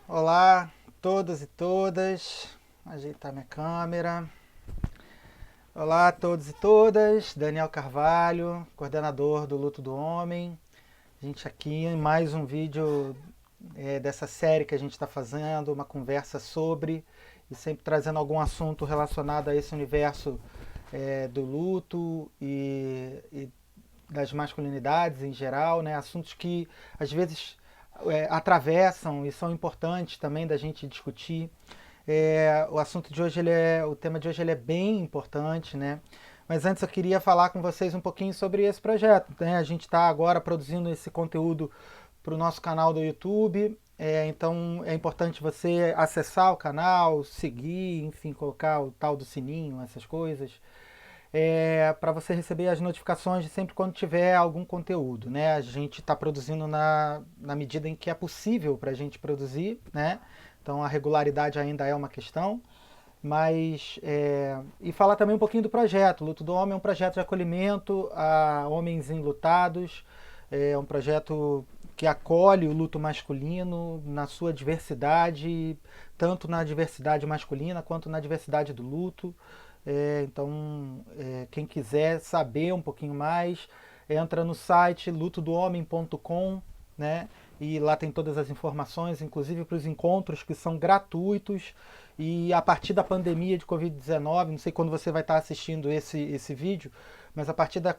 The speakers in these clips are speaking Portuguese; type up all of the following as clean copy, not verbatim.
Olá, todos e todas. Ajeitar minha câmera. Olá a todos e todas. Daniel Carvalho, coordenador do Luto do Homem. A gente aqui em mais um vídeo dessa série que a gente está fazendo, uma conversa sobre e sempre trazendo algum assunto relacionado a esse universo do luto e das masculinidades em geral, né? Assuntos que às vezes atravessam e são importantes também da gente discutir. O assunto de hoje, o tema de hoje ele é bem importante, né? Mas antes eu queria falar com vocês um pouquinho sobre esse projeto. Né? A gente está agora produzindo esse conteúdo para o nosso canal do YouTube. Então é importante você acessar o canal, seguir, enfim, colocar o tal do sininho, essas coisas, para você receber as notificações de sempre quando tiver algum conteúdo. Né? A gente está produzindo na medida em que é possível para a gente produzir, né? Então a regularidade ainda é uma questão. Mas, e falar também um pouquinho do projeto. O Luto do Homem é um projeto de acolhimento a homens enlutados, é um projeto que acolhe o luto masculino na sua diversidade, tanto na diversidade masculina quanto na diversidade do luto. Quem quiser saber um pouquinho mais, entra no site lutodohomem.com, né? E lá tem todas as informações, inclusive para os encontros que são gratuitos. E a partir da pandemia de Covid-19, não sei quando você vai estar assistindo esse vídeo, mas a partir da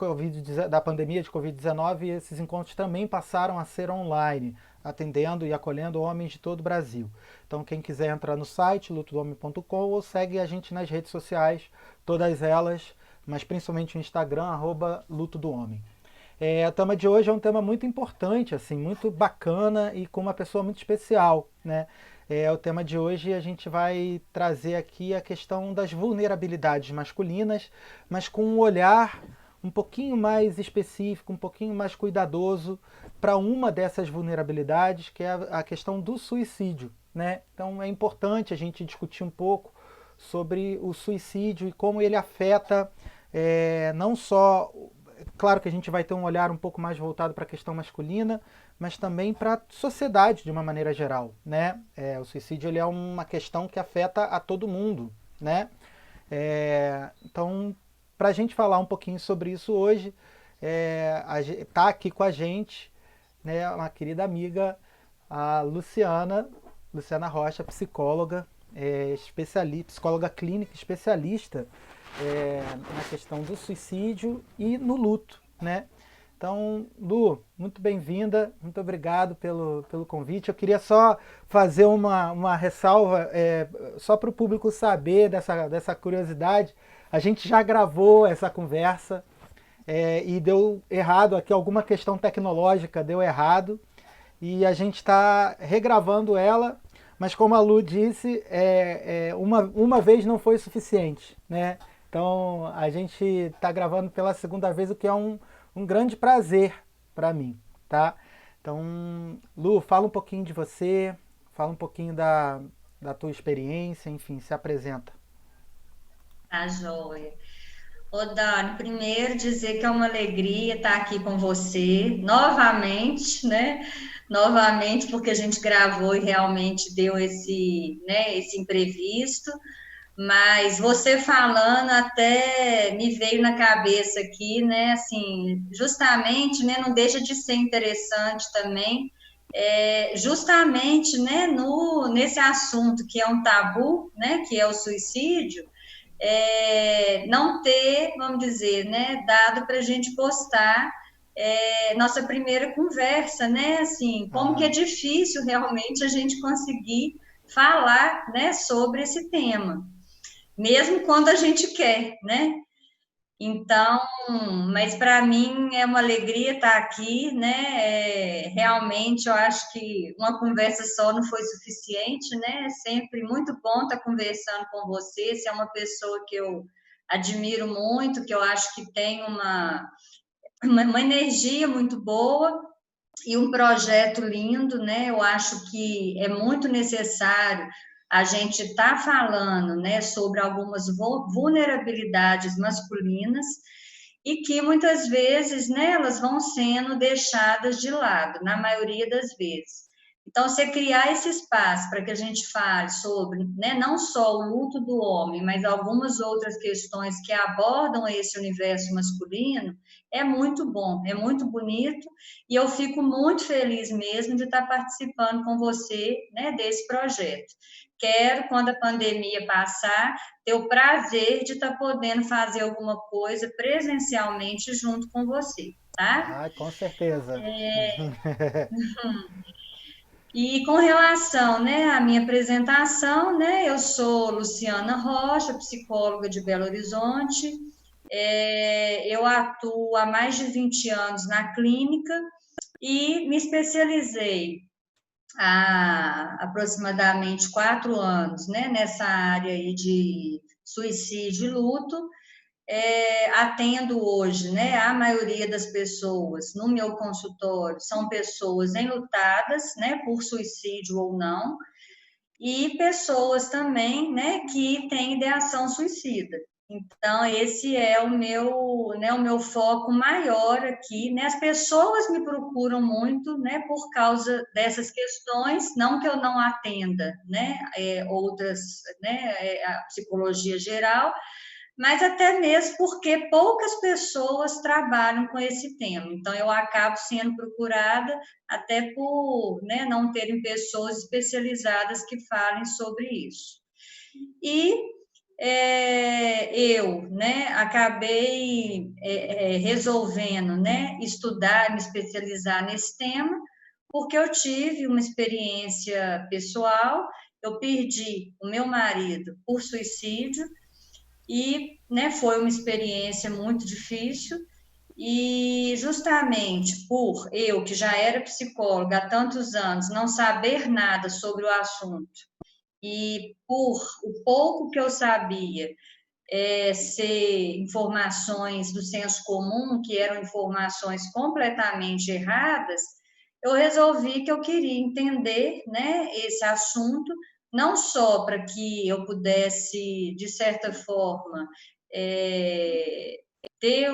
pandemia de Covid-19, esses encontros também passaram a ser online, atendendo e acolhendo homens de todo o Brasil. Então, quem quiser entrar no site lutodomem.com ou segue a gente nas redes sociais, todas elas, mas principalmente no Instagram, Luto do Homem. O tema de hoje é um tema muito importante, assim, muito bacana e com uma pessoa muito especial, né? O tema de hoje a gente vai trazer aqui a questão das vulnerabilidades masculinas, mas com um olhar um pouquinho mais específico, um pouquinho mais cuidadoso para uma dessas vulnerabilidades, que é a questão do suicídio, né? Então é importante a gente discutir um pouco sobre o suicídio e como ele afeta não só, claro que a gente vai ter um olhar um pouco mais voltado para a questão masculina, mas também para a sociedade de uma maneira geral, né? O suicídio ele é uma questão que afeta a todo mundo, né? Então, para a gente falar um pouquinho sobre isso hoje, está aqui com a gente, né, uma querida amiga, a Luciana Rocha, psicóloga, psicóloga clínica especialista na questão do suicídio e no luto, né? Então, Lu, muito bem-vinda, muito obrigado pelo convite. Eu queria só fazer uma ressalva, só para o público saber dessa curiosidade. A gente já gravou essa conversa e deu errado aqui, alguma questão tecnológica deu errado, e a gente está regravando ela, mas como a Lu disse, uma vez não foi suficiente, né? Então a gente está gravando pela segunda vez, o que é um grande prazer para mim, tá? Então, Lu, fala um pouquinho de você, fala um pouquinho da tua experiência, enfim, se apresenta. Tá, joia. Ô, Dani, primeiro dizer que é uma alegria estar aqui com você novamente, né? Novamente, porque a gente gravou e realmente deu esse imprevisto. Mas você falando até me veio na cabeça aqui, né? Assim, justamente, né? Não deixa de ser interessante também, justamente, né? No, nesse assunto que é um tabu, né? Que é o suicídio, não ter, vamos dizer, né, dado para a gente postar nossa primeira conversa, né? Assim, como que é Aham. difícil realmente a gente conseguir falar, né, sobre esse tema, mesmo quando a gente quer, né? Então, mas para mim é uma alegria estar aqui, né? Realmente eu acho que uma conversa só não foi suficiente, né? É sempre muito bom estar conversando com você. Você é uma pessoa que eu admiro muito, que eu acho que tem uma energia muito boa e um projeto lindo, né? Eu acho que é muito necessário a gente estar falando, né, sobre algumas vulnerabilidades masculinas e que muitas vezes, né, elas vão sendo deixadas de lado, na maioria das vezes. Então, você criar esse espaço para que a gente fale sobre, né, não só o luto do homem, mas algumas outras questões que abordam esse universo masculino, é muito bom, é muito bonito, e eu fico muito feliz mesmo de estar participando com você, né, desse projeto. Quero, quando a pandemia passar, ter o prazer de estar podendo fazer alguma coisa presencialmente junto com você, tá? Ah, com certeza. E com relação, né, à minha apresentação, né, eu sou Luciana Rocha, psicóloga de Belo Horizonte. Eu atuo há mais de 20 anos na clínica e me especializei há aproximadamente 4 anos, né, nessa área aí de suicídio e luto. Atendo hoje, né, a maioria das pessoas no meu consultório são pessoas enlutadas, né, por suicídio ou não, e pessoas também, né, que têm ideação suicida. Então, esse é o meu, né, o meu foco maior aqui, né? As pessoas me procuram muito, né, por causa dessas questões, não que eu não atenda, né, outras, né, a psicologia geral, mas até mesmo porque poucas pessoas trabalham com esse tema. Então, eu acabo sendo procurada até por, né, não terem pessoas especializadas que falem sobre isso. E eu, né, acabei resolvendo, né, estudar, me especializar nesse tema, porque eu tive uma experiência pessoal. Eu perdi o meu marido por suicídio, e, né, foi uma experiência muito difícil, e justamente por eu, que já era psicóloga há tantos anos, não saber nada sobre o assunto, e por o pouco que eu sabia, ser informações do senso comum, que eram informações completamente erradas, eu resolvi que eu queria entender, né, esse assunto, não só para que eu pudesse, de certa forma, é, ter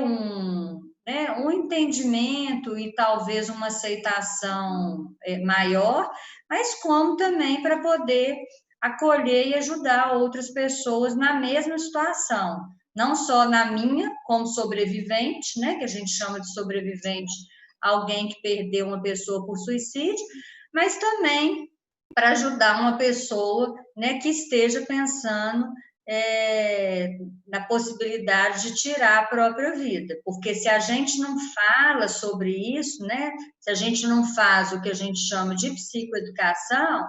né, um entendimento e talvez uma aceitação maior, mas como também para poder acolher e ajudar outras pessoas na mesma situação, não só na minha, como sobrevivente, né, que a gente chama de sobrevivente, alguém que perdeu uma pessoa por suicídio, mas também para ajudar uma pessoa, né, que esteja pensando na possibilidade de tirar a própria vida, porque se a gente não fala sobre isso, né, se a gente não faz o que a gente chama de psicoeducação,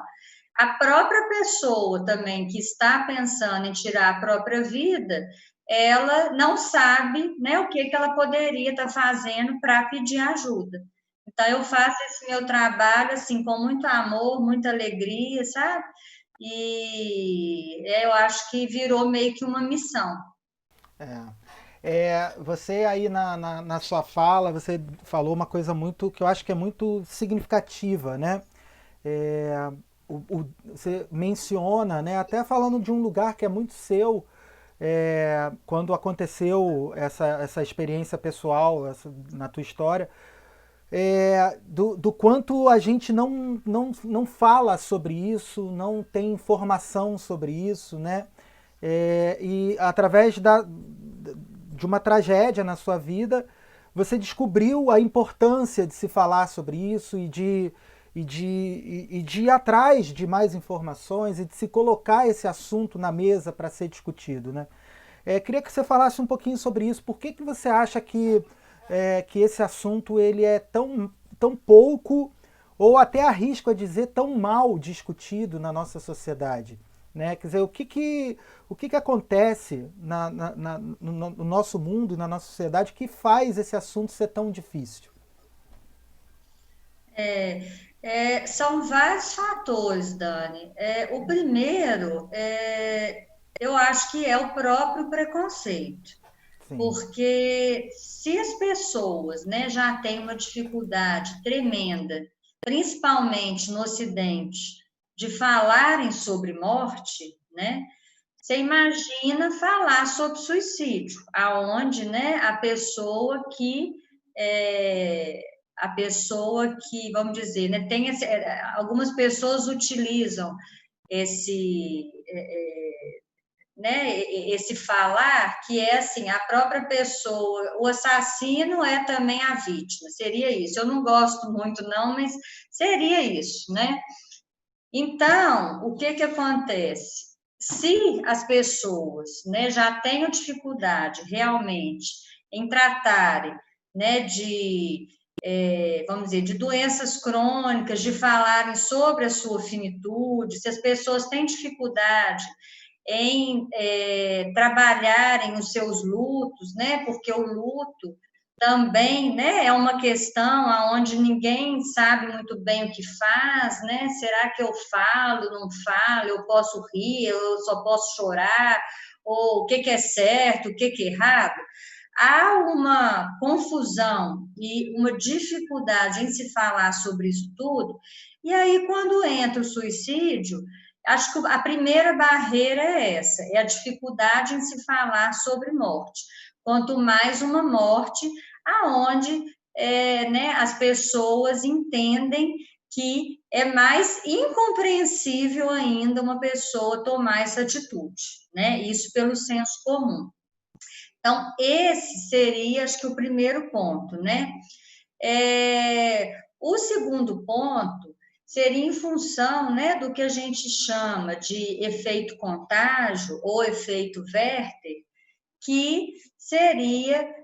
a própria pessoa também que está pensando em tirar a própria vida, ela não sabe, né, o que ela poderia estar fazendo para pedir ajuda. Então, eu faço esse meu trabalho assim com muito amor, muita alegria, sabe? E eu acho que virou meio que uma missão. Você aí na sua fala, você falou uma coisa muito que eu acho que é muito significativa, né? É, você menciona, né, até falando de um lugar que é muito seu, quando aconteceu essa experiência pessoal na tua história, do quanto a gente não fala sobre isso, não tem informação sobre isso, né? E através de uma tragédia na sua vida, você descobriu a importância de se falar sobre isso e de ir atrás de mais informações e de se colocar esse assunto na mesa para ser discutido, né? Queria que você falasse um pouquinho sobre isso. Por que você acha que esse assunto ele é tão pouco, ou até arrisco a dizer, tão mal discutido na nossa sociedade? Né? Quer dizer, o que acontece no nosso mundo e na nossa sociedade que faz esse assunto ser tão difícil? São vários fatores, Dani. O primeiro, eu acho que é o próprio preconceito, Sim. porque se as pessoas, né, já têm uma dificuldade tremenda, principalmente no Ocidente, de falarem sobre morte, né? Você imagina falar sobre suicídio, aonde, né, a pessoa que é, a pessoa que, vamos dizer, né, algumas pessoas utilizam esse, né, esse falar que é assim, a própria pessoa, o assassino é também a vítima, seria isso. Eu não gosto muito não, mas seria isso, né? Então, o que que acontece? Se as pessoas, né, já tenham dificuldade realmente em tratarem, né, vamos dizer, de doenças crônicas, de falarem sobre a sua finitude, se as pessoas têm dificuldade em trabalharem os seus lutos, né, porque o luto também, né, é uma questão onde ninguém sabe muito bem o que faz, né? Será que eu falo, não falo, eu posso rir, eu só posso chorar, ou o que é certo, o que é errado? Há uma confusão e uma dificuldade em se falar sobre isso tudo, e aí quando entra o suicídio, acho que a primeira barreira é essa, é a dificuldade em se falar sobre morte. Quanto mais uma morte, aonde né, as pessoas entendem que é mais incompreensível ainda uma pessoa tomar essa atitude, né? Isso pelo senso comum. Então, esse seria, acho que, o primeiro ponto, né? O segundo ponto seria em função, né, do que a gente chama de efeito contágio ou efeito Werther, que seria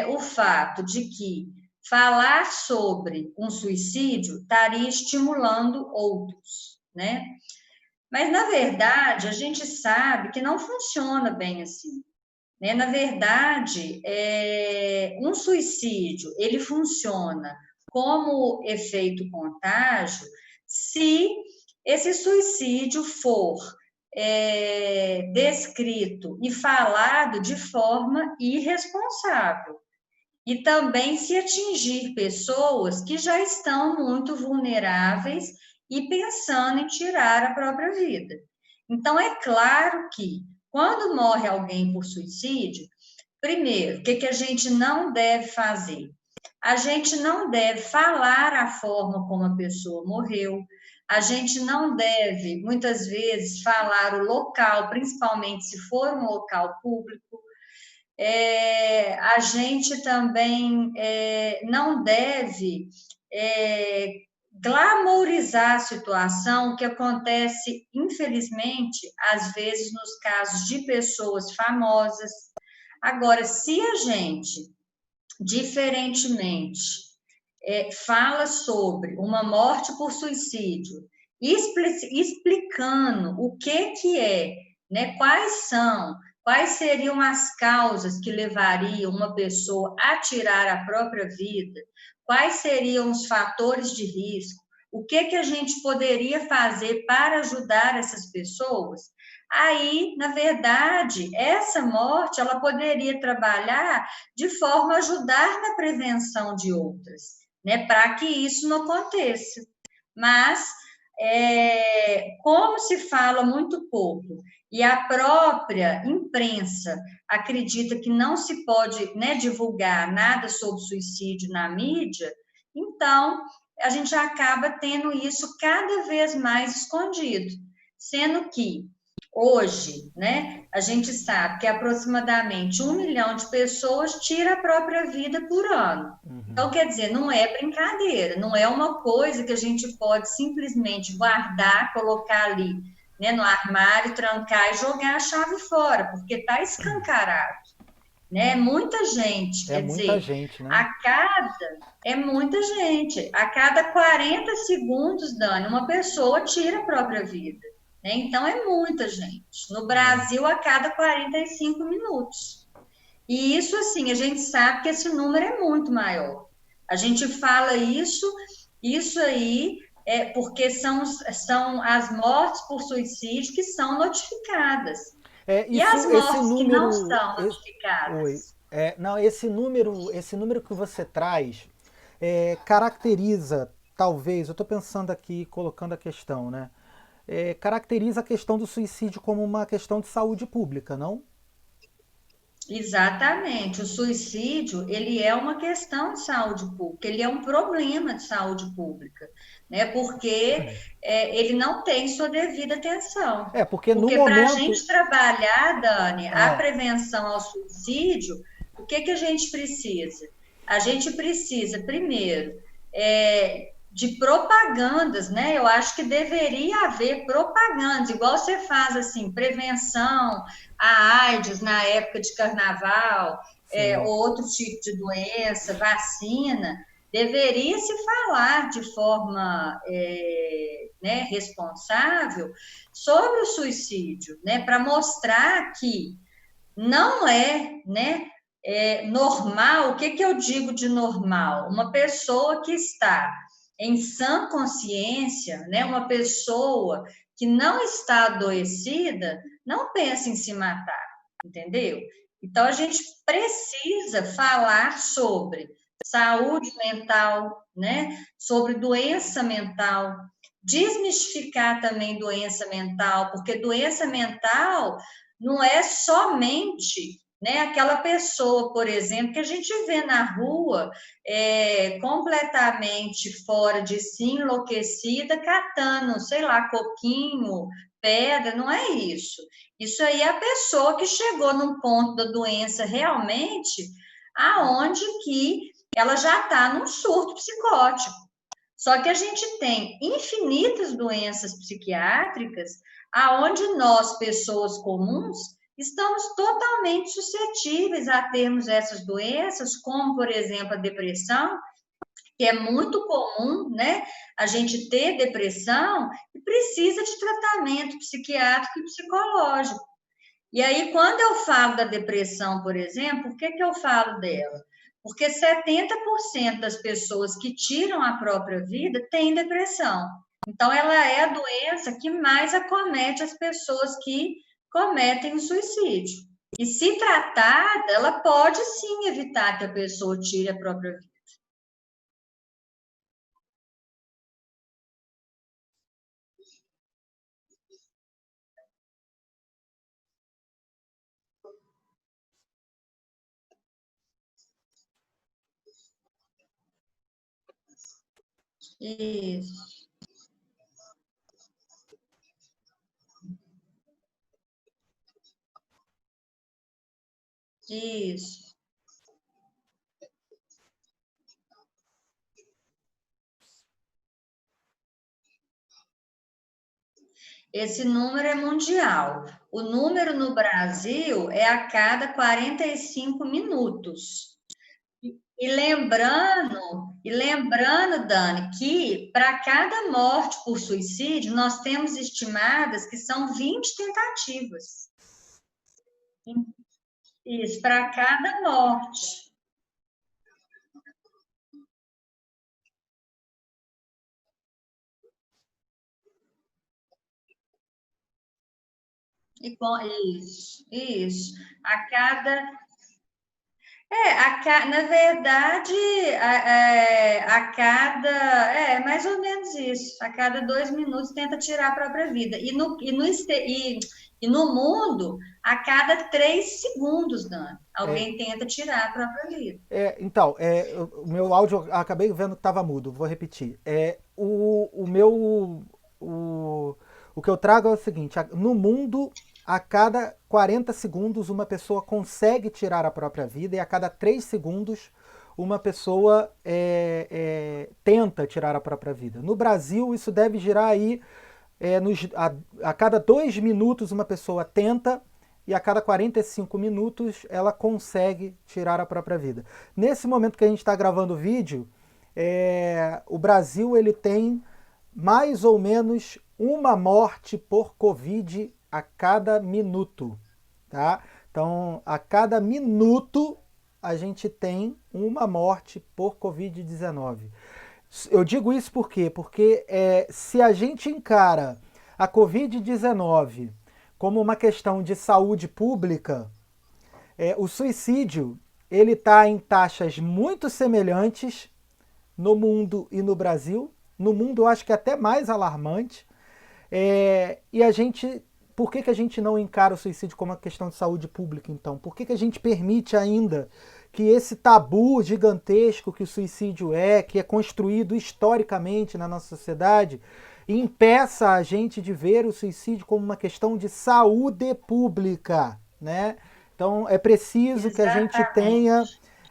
o fato de que falar sobre um suicídio estaria estimulando outros, né? Mas, na verdade, a gente sabe que não funciona bem assim. Né? Na verdade, um suicídio, ele funciona como efeito contágio se esse suicídio for descrito e falado de forma irresponsável. E também se atingir pessoas que já estão muito vulneráveis e pensando em tirar a própria vida. Então, é claro que, quando morre alguém por suicídio, primeiro, o que a gente não deve fazer? A gente não deve falar a forma como a pessoa morreu, a gente não deve, muitas vezes, falar o local, principalmente se for um local público. A gente também não deve glamourizar a situação, que acontece, infelizmente, às vezes nos casos de pessoas famosas. Agora, se a gente, diferentemente, fala sobre uma morte por suicídio, explicando o que é, né, quais seriam as causas que levariam uma pessoa a tirar a própria vida, quais seriam os fatores de risco, o que a gente poderia fazer para ajudar essas pessoas, aí, na verdade, essa morte, ela poderia trabalhar de forma a ajudar na prevenção de outras, né, para que isso não aconteça. Mas, como se fala muito pouco, e a própria imprensa acredita que não se pode, né, divulgar nada sobre suicídio na mídia, então a gente acaba tendo isso cada vez mais escondido, sendo que hoje, né, a gente sabe que aproximadamente 1 milhão de pessoas tira a própria vida por ano. Então, quer dizer, não é brincadeira, não é uma coisa que a gente pode simplesmente guardar, colocar ali, né, no armário, trancar e jogar a chave fora, porque está escancarado, né? Muita gente, quer muita dizer, gente, né? é muita gente. A cada 40 segundos, Dani, uma pessoa tira a própria vida. Né? Então, é muita gente. No Brasil, a cada 45 minutos. E isso, assim, a gente sabe que esse número é muito maior. A gente fala isso aí é porque são as mortes por suicídio que são notificadas. E as Esse mortes que não número, são notificadas? não, esse número que você traz caracteriza, talvez, eu estou pensando aqui, colocando a questão, né? Caracteriza a questão do suicídio como uma questão de saúde pública, não? Exatamente. O suicídio, ele é uma questão de saúde pública, ele é um problema de saúde pública, né? Porque ele não tem sua devida atenção. Porque no Porque para a momento. gente trabalhar, Dani, a Ah, prevenção ao suicídio, o que que a gente precisa? A gente precisa, primeiro, de propagandas, né? Eu acho que deveria haver propagandas, igual você faz assim, prevenção a AIDS na época de carnaval, sim. ou outro tipo de doença, vacina, deveria se falar de forma né, responsável sobre o suicídio, né, para mostrar que não é, né, normal. O que, que eu digo de normal? Uma pessoa que está em sã consciência, né, uma pessoa que não está adoecida, não pensa em se matar, entendeu? Então, a gente precisa falar sobre saúde mental, né, sobre doença mental, desmistificar também doença mental, porque doença mental não é somente, né, aquela pessoa, por exemplo, que a gente vê na rua completamente fora de si, enlouquecida, catando, sei lá, coquinho, pedra, não é isso. Isso aí é a pessoa que chegou num ponto da doença realmente aonde que ela já está num surto psicótico. Só que a gente tem infinitas doenças psiquiátricas aonde nós, pessoas comuns, estamos totalmente suscetíveis a termos essas doenças, como, por exemplo, a depressão, que é muito comum, né? A gente ter depressão e precisa de tratamento psiquiátrico e psicológico. E aí, quando eu falo da depressão, por exemplo, por que que eu falo dela? Porque 70% das pessoas que tiram a própria vida têm depressão. Então, ela é a doença que mais acomete as pessoas que cometem o suicídio. E se tratada, ela pode sim evitar que a pessoa tire a própria vida. Isso, isso. Esse número é mundial. O número no Brasil é a cada 45 minutos. E lembrando, Dani, que para cada morte por suicídio, nós temos estimadas que são 20 tentativas. Isso, para cada morte. E com isso. A cada na verdade, a cada, mais ou menos isso, a cada 2 minutos tenta tirar a própria vida. E no mundo, a cada 3 segundos, Dani, É, alguém tenta tirar a própria vida. então, o meu áudio eu acabei vendo que estava mudo, vou repetir. O, o que eu trago é o seguinte: no mundo, a cada 40 segundos, uma pessoa consegue tirar a própria vida, e a cada 3 segundos, uma pessoa tenta tirar a própria vida. No Brasil, isso deve girar aí. A cada 2 minutos, uma pessoa tenta, e a cada 45 minutos ela consegue tirar a própria vida. Nesse momento que a gente está gravando o vídeo, o Brasil ele tem mais ou menos uma morte por Covid a cada minuto. Tá? Então, a cada minuto a gente tem uma morte por Covid-19. Eu digo isso por quê? Porque se a gente encara a Covid-19 como uma questão de saúde pública, o suicídio ele está em taxas muito semelhantes no mundo e no Brasil. No mundo, eu acho que é até mais alarmante. E a gente por que a gente não encara o suicídio como uma questão de saúde pública, então? Por que a gente permite ainda que esse tabu gigantesco que o suicídio que é construído historicamente na nossa sociedade, impeça a gente de ver o suicídio como uma questão de saúde pública, né? Então é preciso que a gente tenha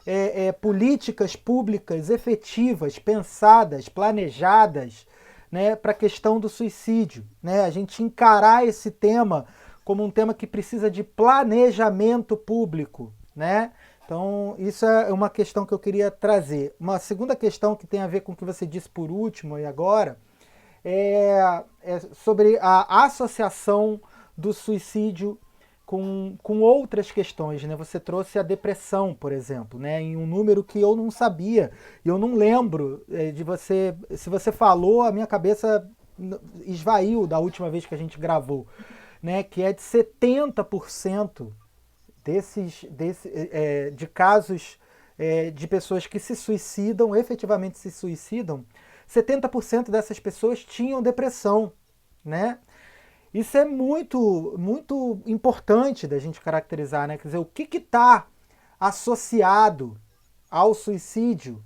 Exatamente. políticas públicas efetivas, pensadas, planejadas, né, para a questão do suicídio. Né? A gente encarar esse tema como um tema que precisa de planejamento público. Né? Então, isso é uma questão que eu queria trazer. Uma segunda questão que tem a ver com o que você disse por último e agora é sobre a associação do suicídio com outras questões, né? Você trouxe a depressão, por exemplo, né? Em um número que eu não sabia, e eu não lembro de você. Se você falou, a minha cabeça esvaiu da última vez que a gente gravou, né? Que é de 70% de casos de pessoas que se suicidam, efetivamente se suicidam, 70% dessas pessoas tinham depressão, né? Isso é muito, muito importante da gente caracterizar, né? Quer dizer, o que está associado ao suicídio,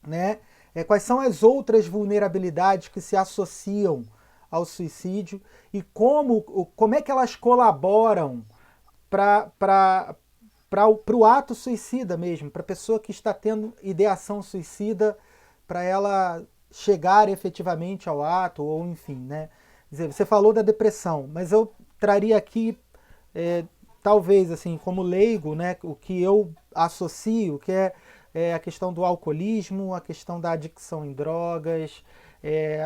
né? Quais são as outras vulnerabilidades que se associam ao suicídio e como é que elas colaboram para o ato suicida mesmo, para a pessoa que está tendo ideação suicida, para ela chegar efetivamente ao ato, ou enfim, né? Quer dizer, você falou da depressão, mas eu traria aqui, é, talvez, assim, como leigo, né, o que eu associo, que é a questão do alcoolismo, a questão da adicção em drogas,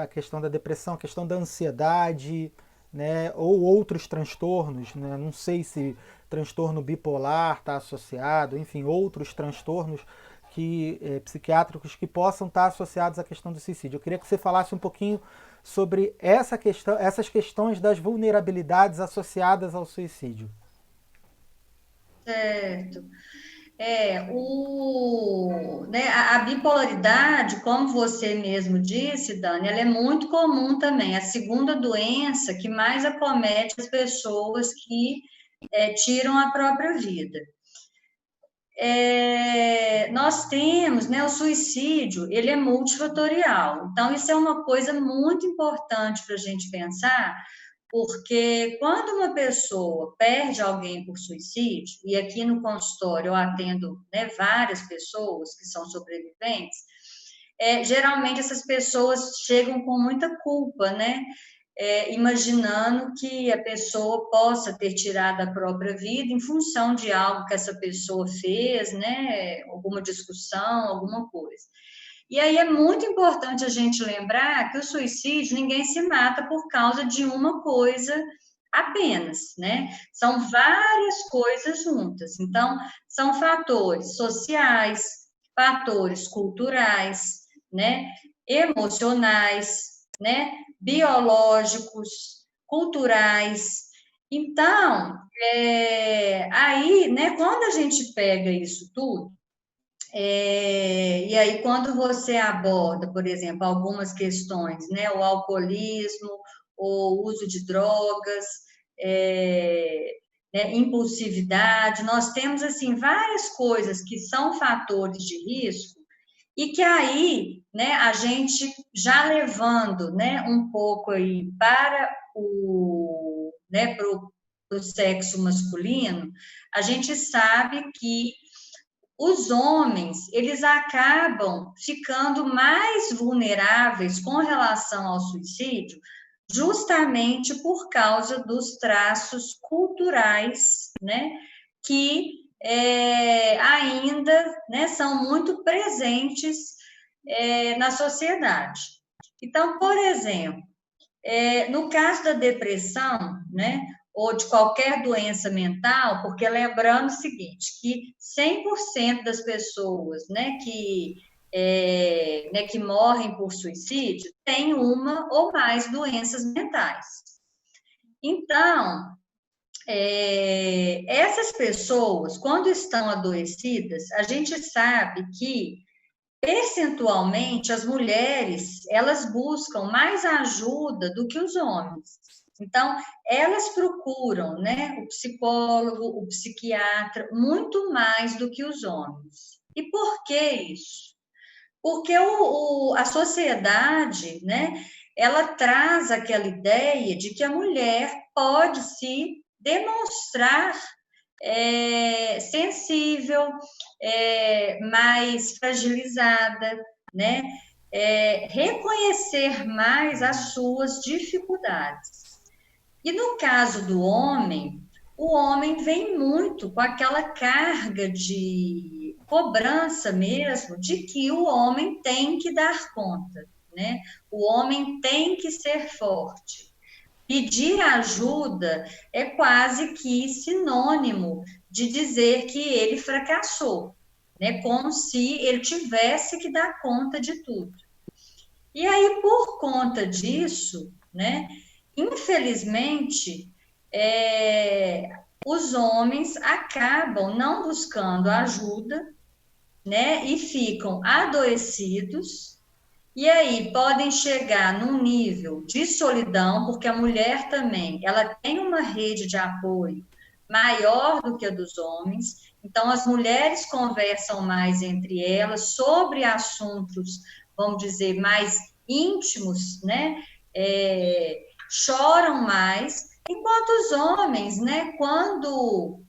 a questão da depressão, a questão da ansiedade, né, ou outros transtornos, né, não sei se transtorno bipolar está associado, enfim, outros transtornos psiquiátricos que possam estar associados à questão do suicídio. Eu queria que você falasse um pouquinho sobre essas questões das vulnerabilidades associadas ao suicídio. Certo. Né, a bipolaridade, como você mesmo disse, Dani, ela é muito comum também. A segunda doença que mais acomete as pessoas que tiram a própria vida. Nós temos, né, o suicídio, ele é multifatorial. Então, isso é uma coisa muito importante para a gente pensar, porque quando uma pessoa perde alguém por suicídio, e aqui no consultório eu atendo, né, várias pessoas que são sobreviventes, geralmente essas pessoas chegam com muita culpa, né? Imaginando que a pessoa possa ter tirado a própria vida em função de algo que essa pessoa fez, né? Alguma discussão, alguma coisa. E aí é muito importante a gente lembrar que o suicídio, ninguém se mata por causa de uma coisa apenas, né? São várias coisas juntas. Então, são fatores sociais, fatores culturais, né? Emocionais, né? Biológicos, culturais. Então, aí, né, quando a gente pega isso tudo, e aí, quando você aborda, por exemplo, algumas questões, né, o alcoolismo, o uso de drogas, né, impulsividade, nós temos, assim, várias coisas que são fatores de risco e que aí, né, a gente já levando, né, um pouco aí para né, pro sexo masculino, a gente sabe que os homens, eles acabam ficando mais vulneráveis com relação ao suicídio, justamente por causa dos traços culturais, né, que ainda, né, são muito presentes na sociedade. Então, por exemplo, no caso da depressão, né, ou de qualquer doença mental, porque lembrando o seguinte, que 100% das pessoas, né, que morrem por suicídio têm uma ou mais doenças mentais. Então, essas pessoas, quando estão adoecidas, a gente sabe que percentualmente as mulheres elas buscam mais ajuda do que os homens. Então, elas procuram, né, o psicólogo, o psiquiatra, muito mais do que os homens. E por que isso? Porque a sociedade, né, ela traz aquela ideia de que a mulher pode se demonstrar sensível, mais fragilizada, né? Reconhecer mais as suas dificuldades. E no caso do homem, o homem vem muito com aquela carga de cobrança mesmo, de que o homem tem que dar conta, né? O homem tem que ser forte. Pedir ajuda é quase que sinônimo de dizer que ele fracassou, né? Como se ele tivesse que dar conta de tudo. E aí, por conta disso, né? Infelizmente, os homens acabam não buscando ajuda, né? E ficam adoecidos. E aí podem chegar num nível de solidão, porque a mulher também, ela tem uma rede de apoio maior do que a dos homens. Então as mulheres conversam mais entre elas sobre assuntos, vamos dizer, mais íntimos, né? Choram mais, enquanto os homens, né, quando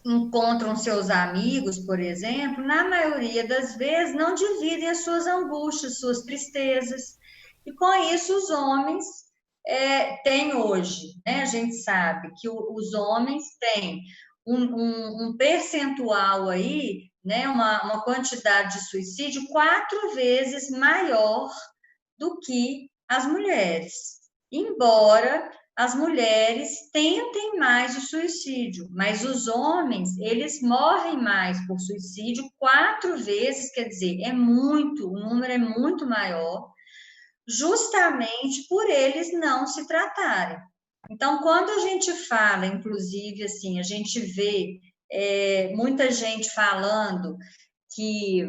encontram seus amigos, por exemplo, na maioria das vezes não dividem as suas angústias, suas tristezas. E com isso os homens têm hoje, né? A gente sabe que os homens têm um percentual aí, né? Uma quantidade de suicídio 4 vezes maior do que as mulheres. Embora as mulheres tentem mais o suicídio, mas os homens, eles morrem mais por suicídio 4 vezes, quer dizer, é muito, o número é muito maior, justamente por eles não se tratarem. Então, quando a gente fala, inclusive, assim, a gente vê muita gente falando que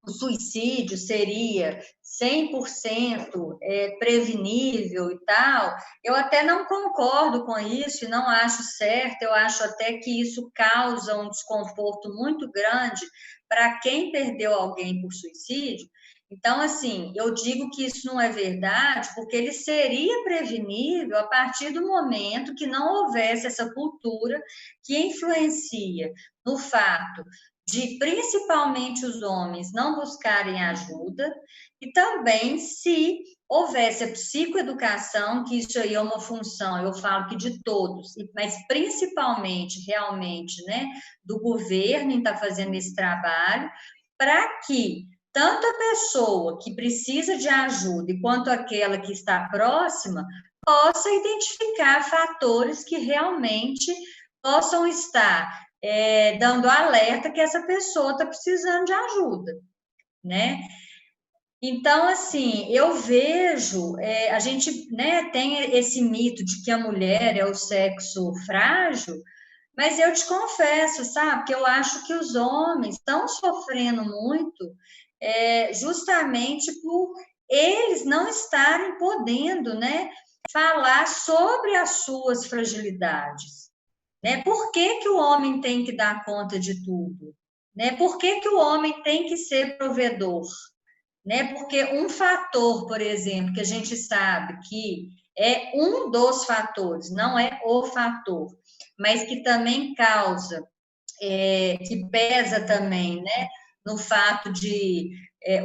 o suicídio seria 100% prevenível e tal, eu até não concordo com isso e não acho certo, eu acho até que isso causa um desconforto muito grande para quem perdeu alguém por suicídio. Então, assim, eu digo que isso não é verdade, porque ele seria prevenível a partir do momento que não houvesse essa cultura que influencia no fato de principalmente os homens não buscarem ajuda, e também se houvesse a psicoeducação, que isso aí é uma função, eu falo que de todos, mas principalmente, realmente, né, do governo em estar fazendo esse trabalho, para que tanto a pessoa que precisa de ajuda quanto aquela que está próxima possa identificar fatores que realmente possam estar dando alerta que essa pessoa está precisando de ajuda, né? Então, assim, eu vejo, a gente, né, tem esse mito de que a mulher é o sexo frágil, mas eu te confesso, sabe, que eu acho que os homens estão sofrendo muito justamente por eles não estarem podendo, né, falar sobre as suas fragilidades. Né? Por que, que o homem tem que dar conta de tudo? Né? Por que, que o homem tem que ser provedor? Né? Porque um fator, por exemplo, que a gente sabe que é um dos fatores, não é o fator, mas que também causa, que pesa também, né? No fato de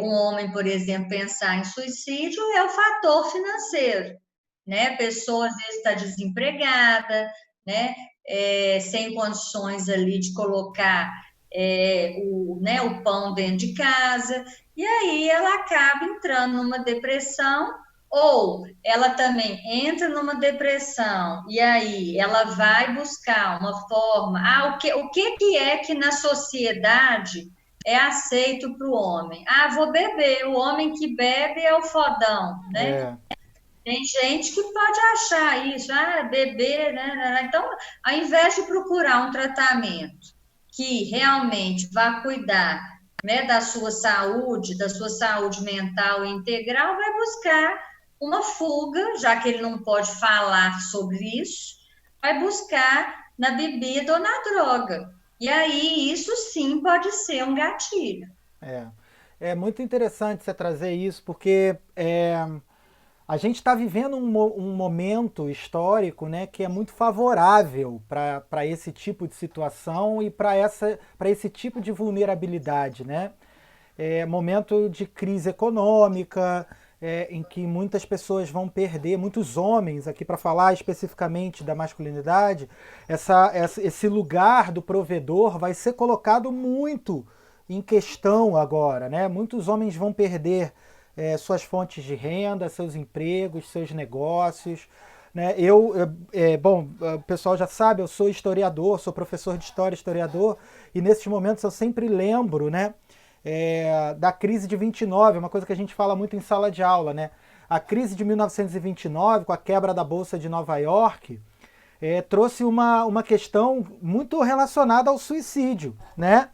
um homem, por exemplo, pensar em suicídio, é o fator financeiro. Né? A pessoa às vezes está desempregada, né? Sem condições ali de colocar né, o pão dentro de casa, e aí ela acaba entrando numa depressão, ou ela também entra numa depressão, e aí ela vai buscar uma forma, o que é que na sociedade é aceito para o homem? Vou beber, o homem que bebe é o fodão, né? Tem gente que pode achar isso, beber, né? Então, ao invés de procurar um tratamento que realmente vá cuidar, né, da sua saúde mental integral, vai buscar uma fuga, já que ele não pode falar sobre isso, vai buscar na bebida ou na droga. E aí, isso sim pode ser um gatilho. É, é muito interessante você trazer isso, porque a gente está vivendo um momento histórico, né, que é muito favorável para esse tipo de situação e para esse tipo de vulnerabilidade, né? Momento de crise econômica, em que muitas pessoas vão perder, muitos homens, aqui para falar especificamente da masculinidade, esse lugar do provedor vai ser colocado muito em questão agora, né? Muitos homens vão perder suas fontes de renda, seus empregos, seus negócios. Né? Bom, o pessoal já sabe, eu sou historiador, sou professor de história, historiador, e nesses momentos eu sempre lembro, né, da crise de 29, uma coisa que a gente fala muito em sala de aula, né? A crise de 1929, com a quebra da Bolsa de Nova York, trouxe uma questão muito relacionada ao suicídio, né?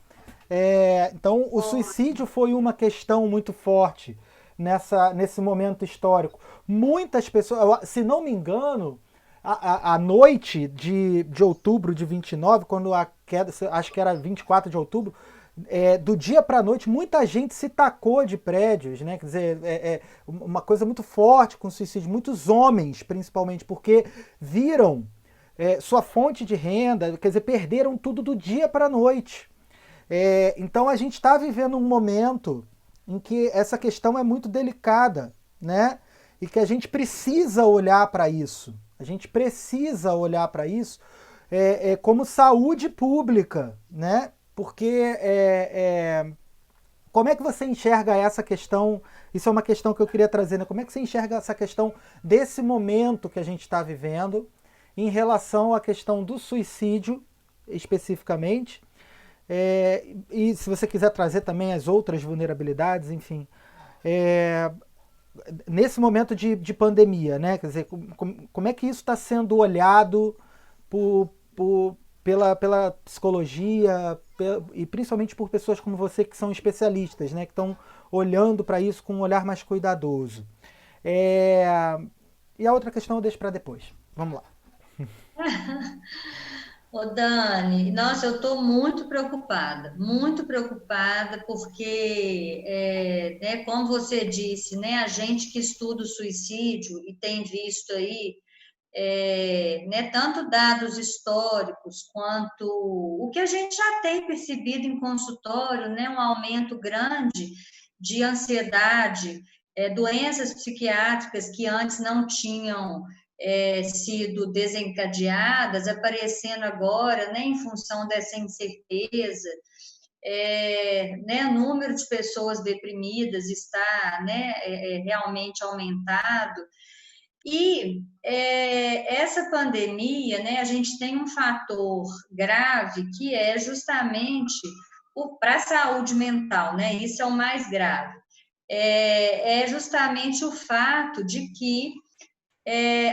Então, o suicídio foi uma questão muito forte nesse momento histórico. Muitas pessoas, se não me engano, a noite de outubro de 29, quando a queda, acho que era 24 de outubro, do dia para a noite, muita gente se tacou de prédios, né? Quer dizer, uma coisa muito forte com o suicídio. Muitos homens, principalmente, porque viram sua fonte de renda, quer dizer, perderam tudo do dia para a noite. Então a gente está vivendo um momento em que essa questão é muito delicada, né? E que a gente precisa olhar para isso. A gente precisa olhar para isso como saúde pública, né? Porque como é que você enxerga essa questão? Isso é uma questão que eu queria trazer, né? Como é que você enxerga essa questão desse momento que a gente está vivendo em relação à questão do suicídio, especificamente? E se você quiser trazer também as outras vulnerabilidades, enfim. É, Nesse momento de pandemia, né? Quer dizer, como é que isso está sendo olhado pela psicologia e principalmente por pessoas como você que são especialistas, né? Que estão olhando para isso com um olhar mais cuidadoso. É, E a outra questão eu deixo para depois. Vamos lá. Ô, Dani, nossa, eu estou muito preocupada, porque, né, como você disse, né, a gente que estuda o suicídio e tem visto aí, né, tanto dados históricos quanto o que a gente já tem percebido em consultório, né, um aumento grande de ansiedade, doenças psiquiátricas que antes não tinham sido desencadeadas, aparecendo agora, né, em função dessa incerteza, né, o número de pessoas deprimidas está, né, realmente aumentado. E essa pandemia, né, a gente tem um fator grave que é justamente para a saúde mental, né? Isso é o mais grave. É justamente o fato de que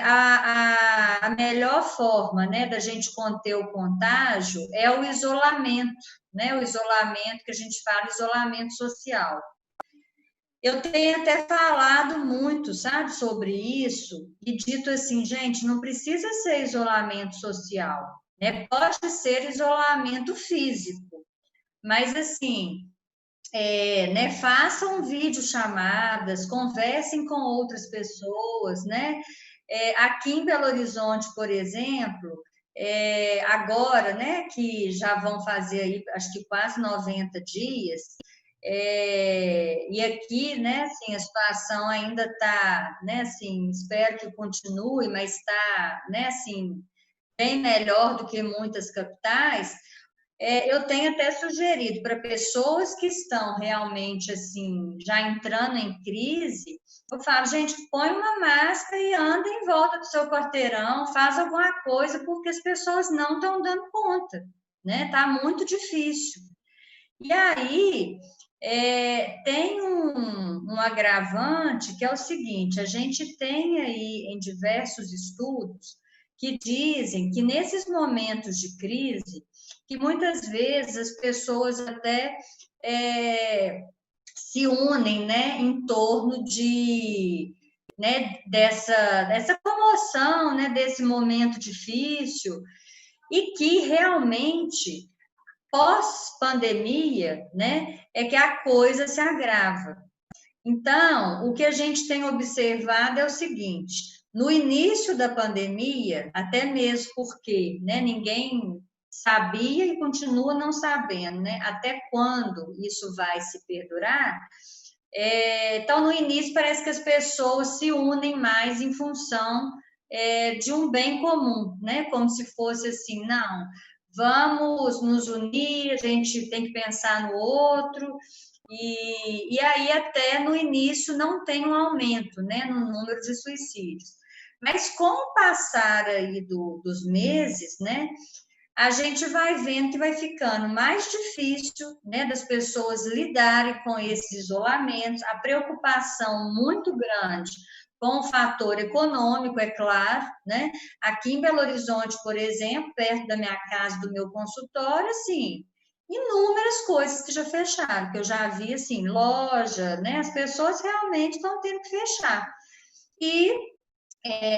a melhor forma, né, da gente conter o contágio é o isolamento, né? O isolamento que a gente fala, isolamento social. Eu tenho até falado muito, sabe, sobre isso, e dito assim, gente, não precisa ser isolamento social, né? Pode ser isolamento físico, mas assim, né, façam videochamadas, conversem com outras pessoas, né? Aqui em Belo Horizonte, por exemplo, agora, né, que já vão fazer aí, acho que quase 90 dias, e aqui, né, assim, a situação ainda está, né, assim, espero que continue, mas está, né, assim, bem melhor do que muitas capitais. Eu tenho até sugerido para pessoas que estão realmente, assim, já entrando em crise, eu falo, gente, põe uma máscara e anda em volta do seu quarteirão, faz alguma coisa, porque as pessoas não estão dando conta, né? Tá muito difícil. E aí, tem um agravante que é o seguinte: a gente tem aí em diversos estudos que dizem que nesses momentos de crise, que muitas vezes as pessoas até se unem, né, em torno de né, dessa comoção, né, desse momento difícil, e que realmente, pós-pandemia, né, é que a coisa se agrava. Então, o que a gente tem observado é o seguinte: no início da pandemia, até mesmo porque, né, ninguém sabia e continua não sabendo, né, até quando isso vai se perdurar. Então, no início, parece que as pessoas se unem mais em função de um bem comum, né? Como se fosse assim, não, vamos nos unir, a gente tem que pensar no outro, e aí até no início não tem um aumento, né, no número de suicídios. Mas com o passar aí dos meses, né, a gente vai vendo que vai ficando mais difícil, né, das pessoas lidarem com esses isolamentos, a preocupação muito grande com o fator econômico, é claro, né? Aqui em Belo Horizonte, por exemplo, perto da minha casa, do meu consultório, assim, inúmeras coisas que já fecharam, que eu já vi, assim, loja, né? As pessoas realmente estão tendo que fechar. E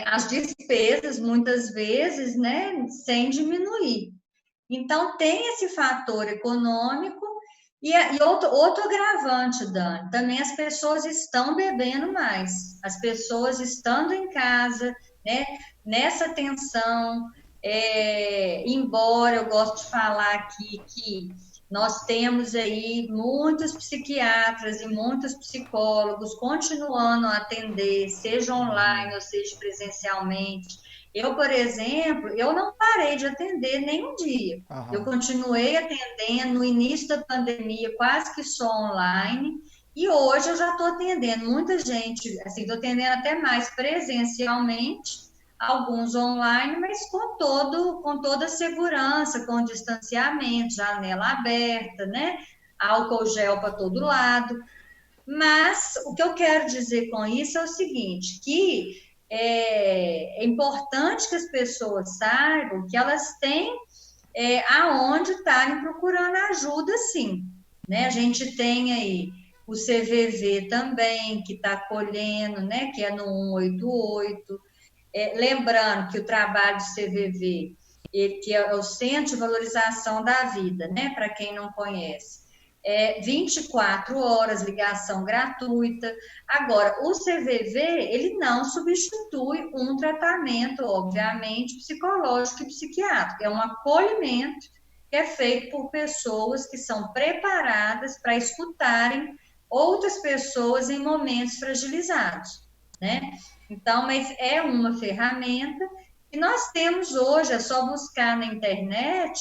as despesas, muitas vezes, né, sem diminuir. Então, tem esse fator econômico e outro agravante, Dani, também as pessoas estão bebendo mais, as pessoas estando em casa, né, nessa tensão, embora eu gosto de falar aqui que nós temos aí muitos psiquiatras e muitos psicólogos continuando a atender, seja online ou seja presencialmente. Eu, por exemplo, eu não parei de atender nenhum dia. Eu Aham. continuei atendendo no início da pandemia, quase que só online, e hoje eu já estou atendendo muita gente, assim, estou atendendo até mais presencialmente, alguns online, mas com toda a segurança, com distanciamento, janela aberta, né? Álcool gel para todo lado. Mas o que eu quero dizer com isso é o seguinte, que é importante que as pessoas saibam que elas têm aonde estarem procurando ajuda, sim. Né? A gente tem aí o CVV também, que está acolhendo, né? Que é no 188. Lembrando que o trabalho do CVV, que é o Centro de Valorização da Vida, né? Para quem não conhece, 24 horas, ligação gratuita. Agora, o CVV, ele não substitui um tratamento, obviamente, psicológico e psiquiátrico. É um acolhimento que é feito por pessoas que são preparadas para escutarem outras pessoas em momentos fragilizados, né? Então, mas é uma ferramenta que nós temos hoje, é só buscar na internet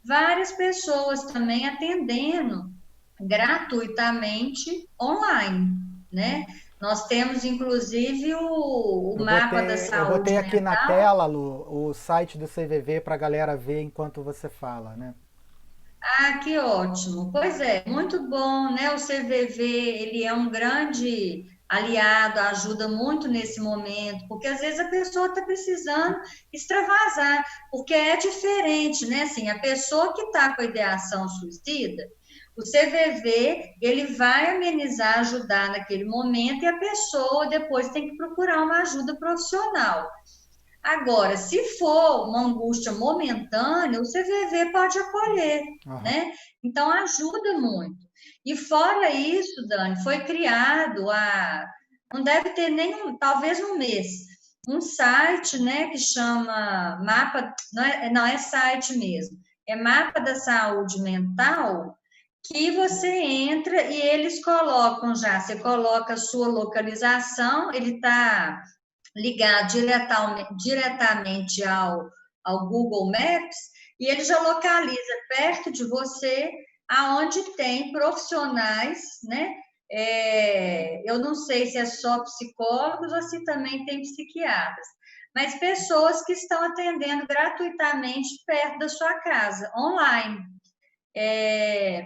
várias pessoas também atendendo gratuitamente online, né? Nós temos, inclusive, o mapa da Eu saúde botei aqui na mental. tela, Lu, o site do CVV para a galera ver enquanto você fala, né? Ah, que ótimo. Pois é, muito bom, né? O CVV, ele é um grande aliado, ajuda muito nesse momento, porque às vezes a pessoa está precisando extravasar, porque é diferente, né? Assim, a pessoa que está com a ideação suicida, o CVV, ele vai amenizar, ajudar naquele momento, e a pessoa depois tem que procurar uma ajuda profissional. Agora, se for uma angústia momentânea, o CVV pode acolher, Aham. né? Então, ajuda muito. E fora isso, Dani, foi criado não deve ter nem talvez um mês, um site, né, que chama Mapa, não é site mesmo, é Mapa da Saúde Mental, que você entra e eles colocam já, você coloca a sua localização, ele está ligar diretamente ao Google Maps e ele já localiza perto de você aonde tem profissionais, né? Eu não sei se é só psicólogos ou se também tem psiquiatras, mas pessoas que estão atendendo gratuitamente perto da sua casa, online.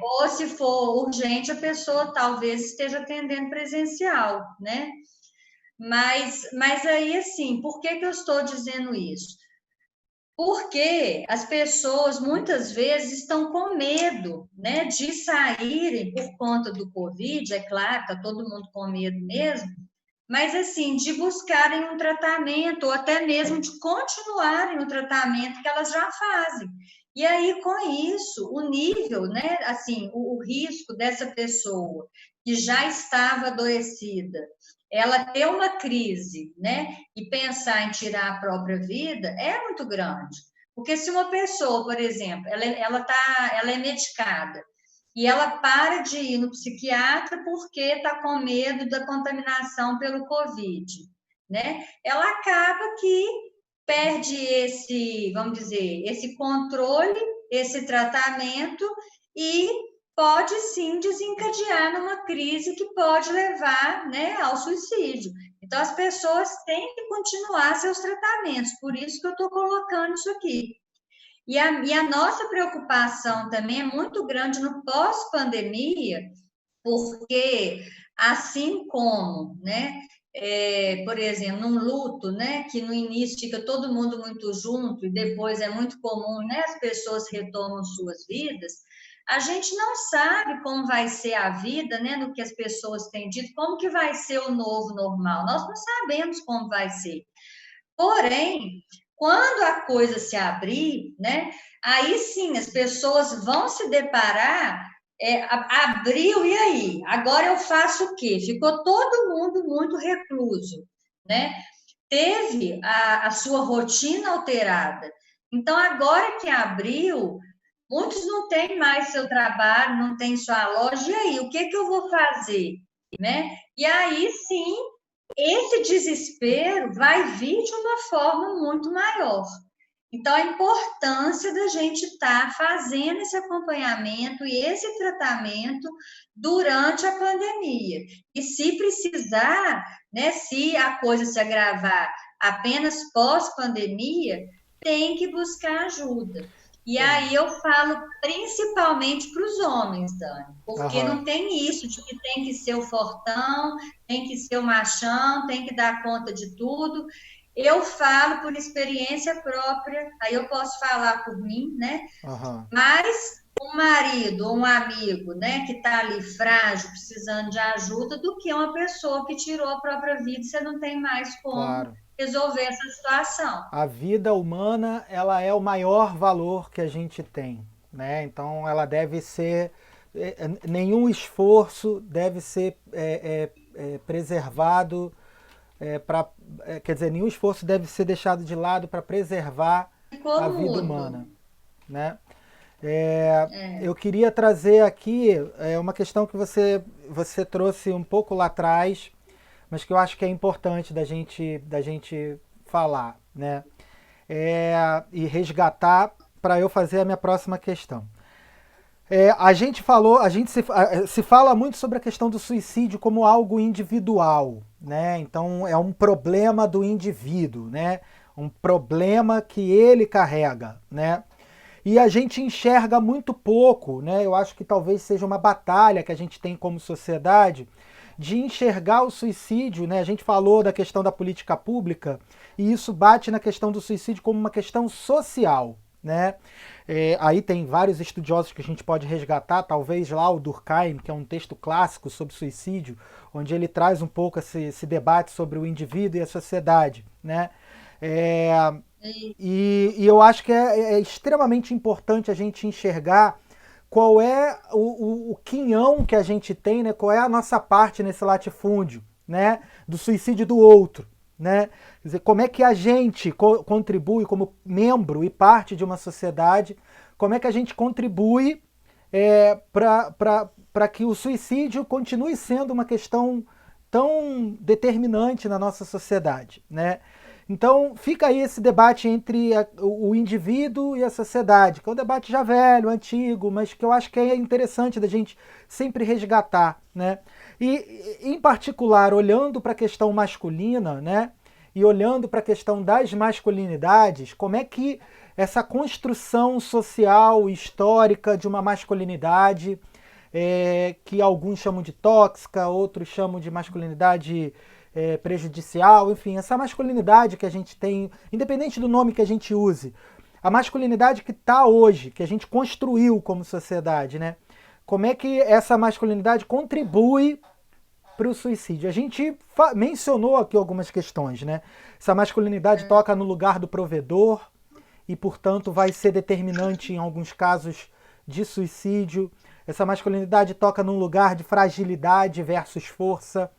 Ou se for urgente, a pessoa talvez esteja atendendo presencial, né? Mas aí, assim, por que que eu estou dizendo isso? Porque as pessoas muitas vezes estão com medo, né, de saírem por conta do Covid, é claro, está todo mundo com medo mesmo, mas assim, de buscarem um tratamento, ou até mesmo de continuarem no tratamento que elas já fazem. E aí, com isso, o nível, né, assim, o risco dessa pessoa que já estava adoecida, ela ter uma crise, né, e pensar em tirar a própria vida, é muito grande. Porque se uma pessoa, por exemplo, ela é medicada, e ela para de ir no psiquiatra porque está com medo da contaminação pelo Covid, né? Ela acaba que perde esse, vamos dizer, esse controle, esse tratamento e pode sim desencadear numa crise que pode levar, né, ao suicídio. Então, as pessoas têm que continuar seus tratamentos, por isso que eu estou colocando isso aqui. E a nossa preocupação também é muito grande no pós-pandemia, porque assim como, né, por exemplo, num luto, né, que no início fica todo mundo muito junto e depois é muito comum, né, as pessoas retomam suas vidas, a gente não sabe como vai ser a vida, né, no que as pessoas têm dito, como que vai ser o novo normal. Nós não sabemos como vai ser. Porém, quando a coisa se abrir, né, aí sim as pessoas vão se deparar, abriu, e aí? Agora eu faço o quê? Ficou todo mundo muito recluso, né? Teve a sua rotina alterada. Então, agora que abriu, muitos não têm mais seu trabalho, não têm sua loja, e aí? O que que eu vou fazer? Né? E aí sim esse desespero vai vir de uma forma muito maior. Então, a importância da gente estar fazendo esse acompanhamento e esse tratamento durante a pandemia. E se precisar, né, se a coisa se agravar apenas pós-pandemia, tem que buscar ajuda. E aí eu falo principalmente para os homens, Dani, porque Aham. não tem isso de que tem que ser o fortão, tem que ser o machão, tem que dar conta de tudo. Eu falo por experiência própria, aí eu posso falar por mim, né? Aham. Mas um marido ou um amigo, né, que está ali frágil, precisando de ajuda, do que uma pessoa que tirou a própria vida e você não tem mais como Claro. resolver essa situação. A vida humana, ela é o maior valor que a gente tem, né? Então ela deve ser, nenhum esforço deve ser preservado para, quer dizer, nenhum esforço deve ser deixado de lado para preservar Ficou a vida mudo. humana, né? Eu queria trazer aqui uma questão que você trouxe um pouco lá atrás, mas que eu acho que é importante da gente falar, né? E resgatar para eu fazer a minha próxima questão. A gente falou, se fala muito sobre a questão do suicídio como algo individual, né? Então é um problema do indivíduo, né? Um problema que ele carrega, né? E a gente enxerga muito pouco, né? Eu acho que talvez seja uma batalha que a gente tem como sociedade de enxergar o suicídio, né? A gente falou da questão da política pública e isso bate na questão do suicídio como uma questão social, né? Aí tem vários estudiosos que a gente pode resgatar, talvez lá o Durkheim, que é um texto clássico sobre suicídio, onde ele traz um pouco esse debate sobre o indivíduo e a sociedade, né? É, e eu acho que é extremamente importante a gente enxergar qual é o quinhão que a gente tem, né? Qual é a nossa parte nesse latifúndio, né? Do suicídio do outro, né? Quer dizer, como é que a gente contribui como membro e parte de uma sociedade, como é que a gente contribui para que o suicídio continue sendo uma questão tão determinante na nossa sociedade, né? Então fica aí esse debate entre o indivíduo e a sociedade, que é um debate já velho, antigo, mas que eu acho que é interessante da gente sempre resgatar, né? E em particular, olhando para a questão masculina, né? E olhando para a questão das masculinidades, como é que essa construção social, histórica de uma masculinidade, que alguns chamam de tóxica, outros chamam de masculinidade prejudicial, enfim, essa masculinidade que a gente tem, independente do nome que a gente use, a masculinidade que está hoje, que a gente construiu como sociedade, né? Como é que essa masculinidade contribui para o suicídio. A gente mencionou aqui algumas questões, né? Essa masculinidade toca no lugar do provedor e, portanto, vai ser determinante em alguns casos de suicídio. Essa masculinidade toca num lugar de fragilidade versus força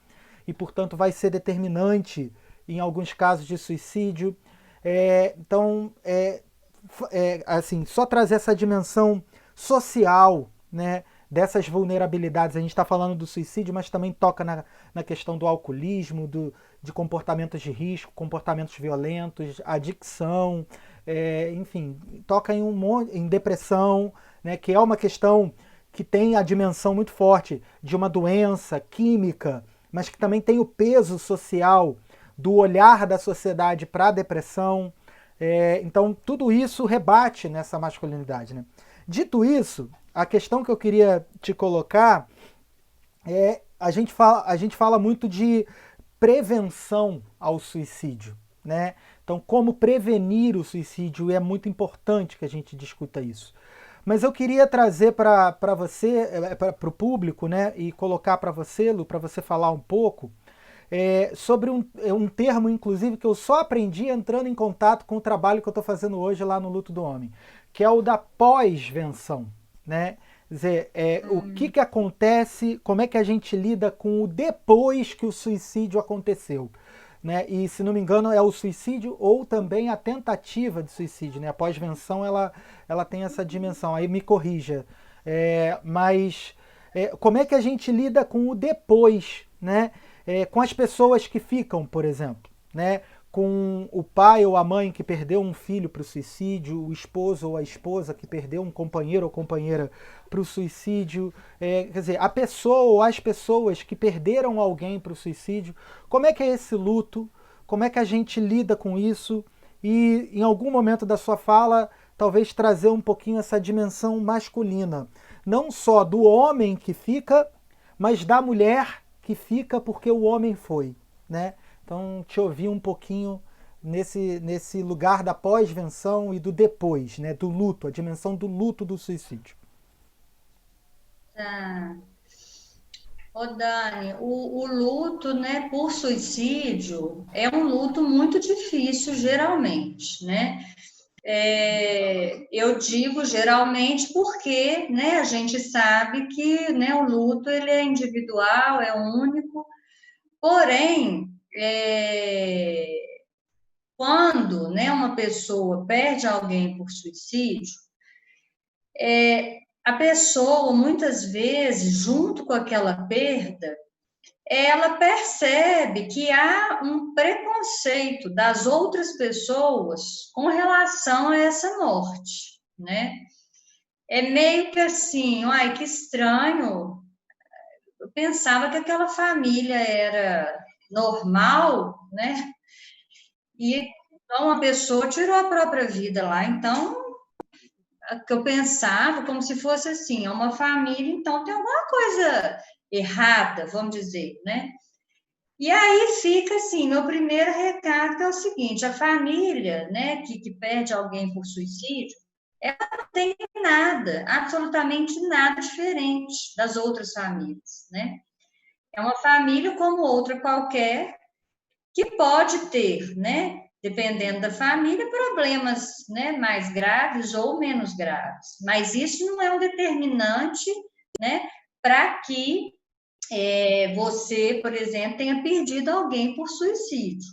e, portanto, vai ser determinante em alguns casos de suicídio. Então, assim, só trazer essa dimensão social, né, dessas vulnerabilidades. A gente está falando do suicídio, mas também toca na questão do alcoolismo, de comportamentos de risco, comportamentos violentos, adicção, enfim, toca em depressão, né, que é uma questão que tem a dimensão muito forte de uma doença química, mas que também tem o peso social do olhar da sociedade para a depressão. Então, tudo isso rebate nessa masculinidade, né? Dito isso, a questão que eu queria te colocar a gente fala muito de prevenção ao suicídio, né? Então, como prevenir o suicídio, é muito importante que a gente discuta isso. Mas eu queria trazer para você, para o público, né, e colocar para você, Lu, para você falar um pouco sobre um termo, inclusive, que eu só aprendi entrando em contato com o trabalho que eu estou fazendo hoje lá no Luto do Homem, que é o da pós-venção, né? Quer dizer, o que acontece, como é que a gente lida com o depois que o suicídio aconteceu. Né? E, se não me engano, é o suicídio ou também a tentativa de suicídio. Né? A pós-venção ela tem essa dimensão. Aí me corrija. Mas como é que a gente lida com o depois, né? Com as pessoas que ficam, por exemplo, né? Com o pai ou a mãe que perdeu um filho para o suicídio, o esposo ou a esposa que perdeu um companheiro ou companheira para o suicídio, quer dizer, a pessoa ou as pessoas que perderam alguém para o suicídio. Como é que é esse luto? Como é que a gente lida com isso? E em algum momento da sua fala, talvez trazer um pouquinho essa dimensão masculina, não só do homem que fica, mas da mulher que fica porque o homem foi, né? Então, te ouvir um pouquinho nesse lugar da pós-venção e do depois, né? Do luto, a dimensão do luto do suicídio. Tá. Ô, Dani, o luto, né, por suicídio é um luto muito difícil, geralmente, né? Eu digo geralmente porque, né, a gente sabe que, né, o luto ele é individual, é único, porém, quando, né, uma pessoa perde alguém por suicídio, a pessoa, muitas vezes, junto com aquela perda, ela percebe que há um preconceito das outras pessoas com relação a essa morte, né? É meio que assim, ai, que estranho. Eu pensava que aquela família era normal, né? E então uma pessoa tirou a própria vida lá. Então, o que eu pensava como se fosse assim, é uma família, então tem alguma coisa errada, vamos dizer, né? E aí fica assim, meu primeiro recado é o seguinte, a família, né, que perde alguém por suicídio, ela não tem nada, absolutamente nada diferente das outras famílias, né? É uma família como outra qualquer, que pode ter, né, dependendo da família, problemas, né, mais graves ou menos graves. Mas isso não é um determinante, né, para que você, por exemplo, tenha perdido alguém por suicídio.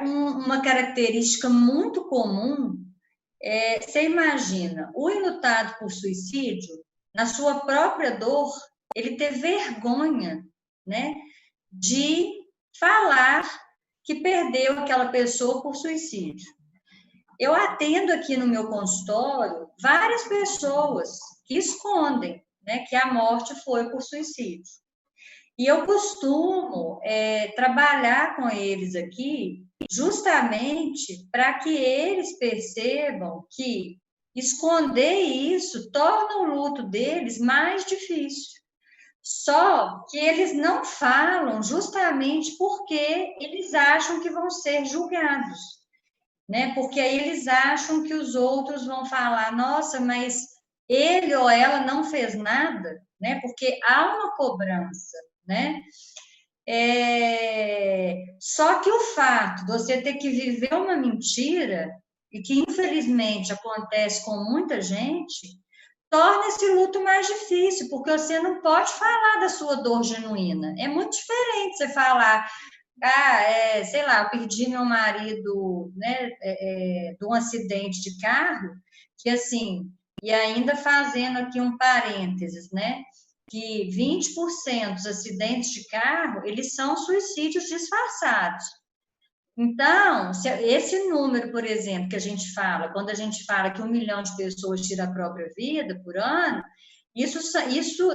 Uma característica muito comum. Você imagina, o enlutado por suicídio, na sua própria dor, ele ter vergonha, né, de falar que perdeu aquela pessoa por suicídio. Eu atendo aqui no meu consultório várias pessoas que escondem, né, que a morte foi por suicídio. E eu costumo trabalhar com eles aqui justamente para que eles percebam que esconder isso torna o luto deles mais difícil. Só que eles não falam justamente porque eles acham que vão ser julgados, né? Porque aí eles acham que os outros vão falar, nossa, mas ele ou ela não fez nada, né? Porque há uma cobrança, né? Só que o fato de você ter que viver uma mentira, e que infelizmente acontece com muita gente, torna esse luto mais difícil, porque você não pode falar da sua dor genuína. É muito diferente você falar, sei lá, eu perdi meu marido, né, de um acidente de carro, que assim, e ainda fazendo aqui um parênteses, né, que 20% dos acidentes de carro, eles são suicídios disfarçados. Então, esse número, por exemplo, que a gente fala, quando a gente fala que 1 milhão de pessoas tiram a própria vida por ano, isso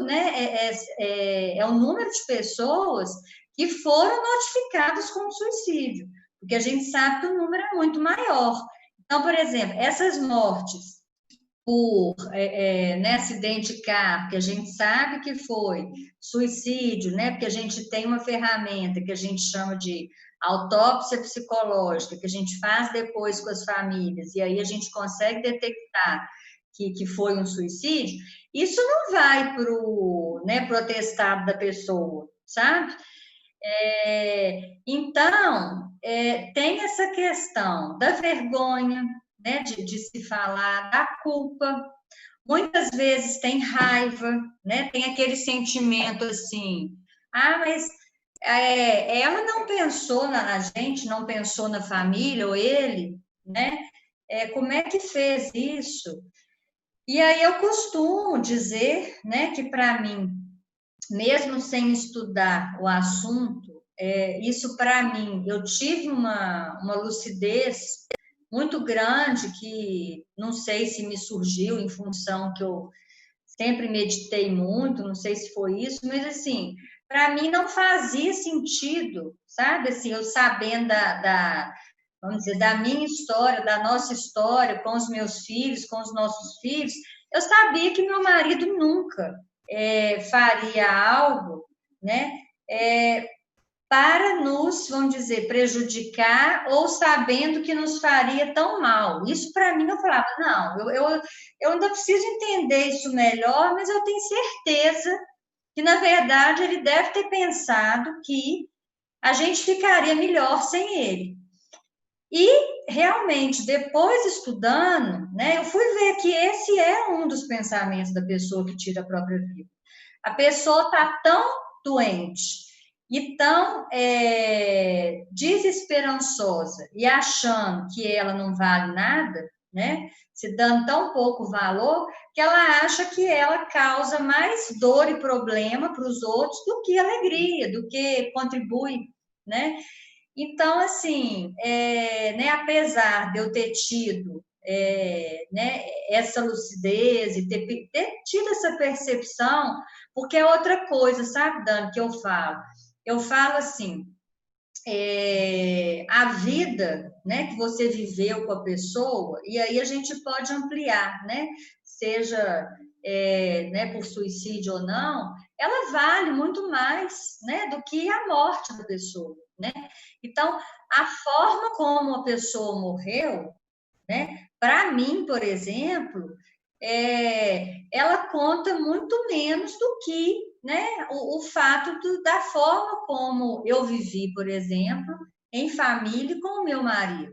né, é o número de pessoas que foram notificadas com suicídio, porque a gente sabe que o número é muito maior. Então, por exemplo, essas mortes por né, acidente de carro, que a gente sabe que foi suicídio, né, porque a gente tem uma ferramenta que a gente chama de autópsia psicológica, que a gente faz depois com as famílias, e aí a gente consegue detectar que foi um suicídio, isso não vai para o né, pro atestado da pessoa, sabe? Então, tem essa questão da vergonha, né, de se falar, da culpa. Muitas vezes tem raiva, né? Tem aquele sentimento assim, mas ela não pensou na gente, não pensou na família, ou ele, né? Como é que fez isso? E aí eu costumo dizer, né, que para mim, mesmo sem estudar o assunto, isso para mim, eu tive uma lucidez muito grande que não sei se me surgiu em função que eu sempre meditei muito, não sei se foi isso, mas assim, para mim não fazia sentido, sabe? Assim, eu sabendo vamos dizer, da minha história, da nossa história, com os meus filhos, com os nossos filhos, eu sabia que meu marido nunca faria algo, né? Para nos, vamos dizer, prejudicar ou sabendo que nos faria tão mal. Isso para mim eu falava, não, eu ainda preciso entender isso melhor, mas eu tenho certeza que, na verdade, ele deve ter pensado que a gente ficaria melhor sem ele. E, realmente, depois estudando, né, eu fui ver que esse é um dos pensamentos da pessoa que tira a própria vida. A pessoa está tão doente e tão desesperançosa e achando que ela não vale nada, né? Se dando tão pouco valor, que ela acha que ela causa mais dor e problema para os outros do que alegria, do que contribui, né? Então, assim, né, apesar de eu ter tido né, essa lucidez e ter tido essa percepção, porque é outra coisa, sabe, Dani, que eu falo? Eu falo assim, a vida, né, que você viveu com a pessoa, e aí a gente pode ampliar, né, seja né, por suicídio ou não, ela vale muito mais, né, do que a morte da pessoa, né? Então, a forma como a pessoa morreu, né, para mim, por exemplo, ela conta muito menos do que, né, o fato da forma como eu vivi, por exemplo, em família com o meu marido.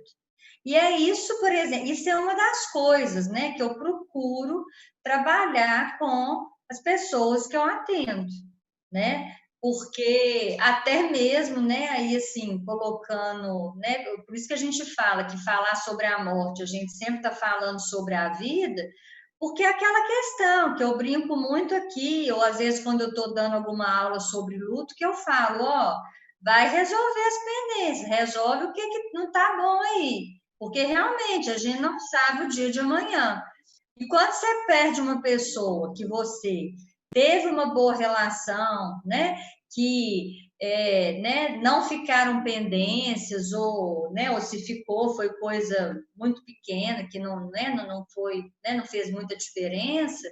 E é isso, por exemplo, isso é uma das coisas, né, que eu procuro trabalhar com as pessoas que eu atendo, né? Porque até mesmo, né, aí assim, colocando, né, por isso que a gente fala que falar sobre a morte, a gente sempre está falando sobre a vida, porque é aquela questão que eu brinco muito aqui, ou às vezes quando eu estou dando alguma aula sobre luto, que eu falo, ó, vai resolver as pendências, resolve o que não está bom aí, porque realmente a gente não sabe o dia de amanhã. E quando você perde uma pessoa que você teve uma boa relação, né, que né, não ficaram pendências, ou se ficou, foi coisa muito pequena, que não, né, não foi, né, não fez muita diferença,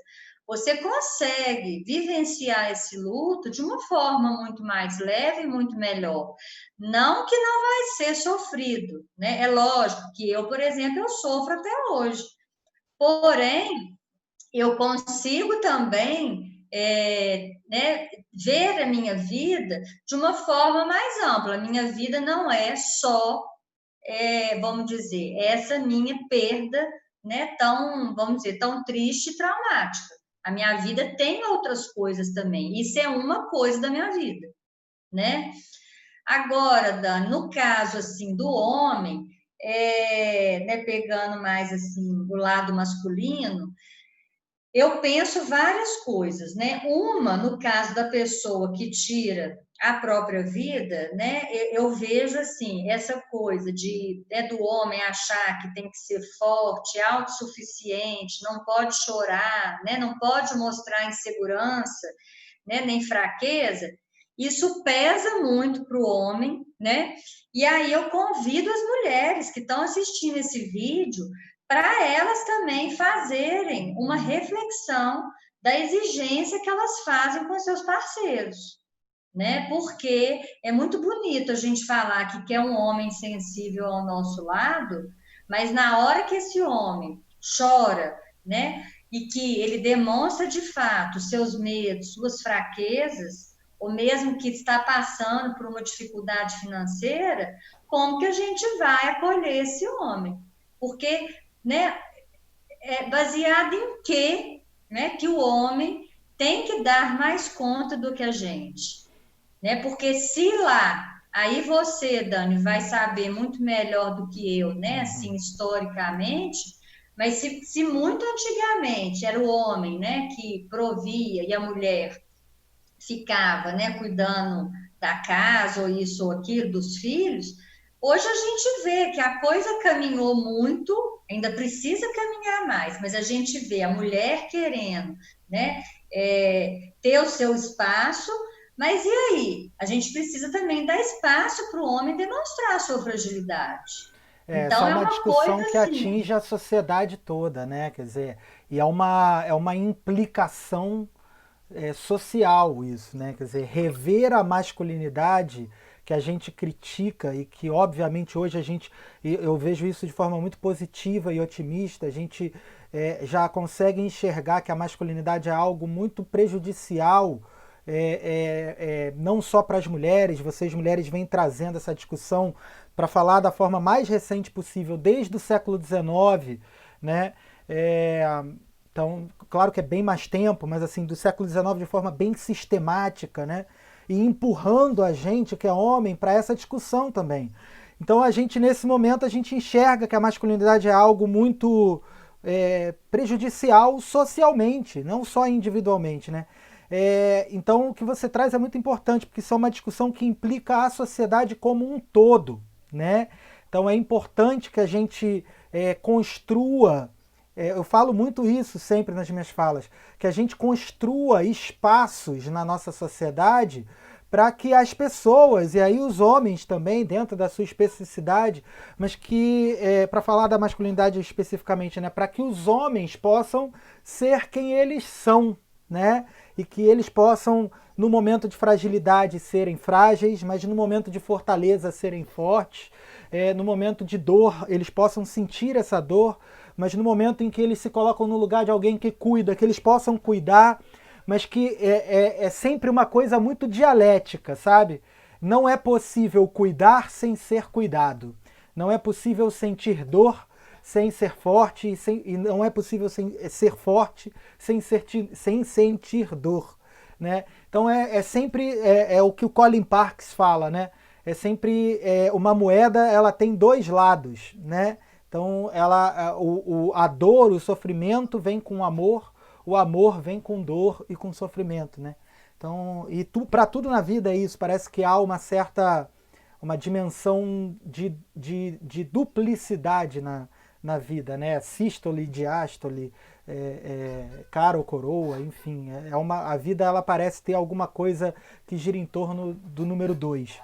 você consegue vivenciar esse luto de uma forma muito mais leve e muito melhor. Não que não vai ser sofrido, né? É lógico que eu, por exemplo, eu sofro até hoje. Porém, eu consigo também né, ver a minha vida de uma forma mais ampla. A minha vida não é só, vamos dizer, essa minha perda, né, tão, vamos dizer, tão triste e traumática. A minha vida tem outras coisas também. Isso é uma coisa da minha vida, né? Agora, Dan, no caso assim do homem, né, pegando mais assim o lado masculino, eu penso várias coisas, né? Uma, no caso da pessoa que tira a própria vida, né? Eu vejo assim, essa coisa de, né, do homem achar que tem que ser forte, autossuficiente, não pode chorar, né? Não pode mostrar insegurança, né? Nem fraqueza. Isso pesa muito para o homem, né? E aí eu convido as mulheres que estão assistindo esse vídeo para elas também fazerem uma reflexão da exigência que elas fazem com seus parceiros, né? Porque é muito bonito a gente falar que quer um homem sensível ao nosso lado, mas na hora que esse homem chora, né? E que ele demonstra de fato seus medos, suas fraquezas, ou mesmo que está passando por uma dificuldade financeira, como que a gente vai acolher esse homem? Porque, né, é baseado em quê, né, que o homem tem que dar mais conta do que a gente, né? Porque se lá, aí você, Dani, vai saber muito melhor do que eu, né, assim, historicamente, mas se muito antigamente era o homem, né, que provia e a mulher ficava, né, cuidando da casa, ou isso ou aquilo, dos filhos, hoje a gente vê que a coisa caminhou muito, ainda precisa caminhar mais, mas a gente vê a mulher querendo, né, ter o seu espaço, mas e aí? A gente precisa também dar espaço para o homem demonstrar a sua fragilidade. Essa Então é é uma uma coisa discussão que assim. atinge a sociedade toda, né? Quer dizer, e é uma implicação social isso, né? Quer dizer, rever a masculinidade que a gente critica e que obviamente hoje eu vejo isso de forma muito positiva e otimista, a gente já consegue enxergar que a masculinidade é algo muito prejudicial, não só para as mulheres, vocês mulheres vêm trazendo essa discussão para falar da forma mais recente possível, desde o século XIX, né? É, então, claro que é bem mais tempo, mas assim, do século XIX de forma bem sistemática, né? E empurrando a gente, que é homem, para essa discussão também. Então, a gente, nesse momento, a gente enxerga que a masculinidade é algo muito prejudicial socialmente, não só individualmente, né? Então, o que você traz é muito importante, porque isso é uma discussão que implica a sociedade como um todo, né? Então, é importante que a gente construa, eu falo muito isso sempre nas minhas falas, que a gente construa espaços na nossa sociedade para que as pessoas, e aí os homens também, dentro da sua especificidade, mas que, para falar da masculinidade especificamente, né, para que os homens possam ser quem eles são, né, e que eles possam, no momento de fragilidade, serem frágeis, mas no momento de fortaleza, serem fortes, no momento de dor, eles possam sentir essa dor, mas no momento em que eles se colocam no lugar de alguém que cuida, que eles possam cuidar, mas que é sempre uma coisa muito dialética, sabe? Não é possível cuidar sem ser cuidado. Não é possível sentir dor sem ser forte, e não é possível ser forte sem sentir dor, né? Então é sempre o que o Colin Parkes fala, né? É sempre uma moeda, ela tem dois lados, né? Então a dor, o sofrimento vem com amor, o amor vem com dor e com sofrimento, né? Então, para tudo na vida é isso, parece que há uma dimensão de duplicidade na vida, né? Sístole, diástole, cara ou coroa, enfim, a vida ela parece ter alguma coisa que gira em torno do número 2.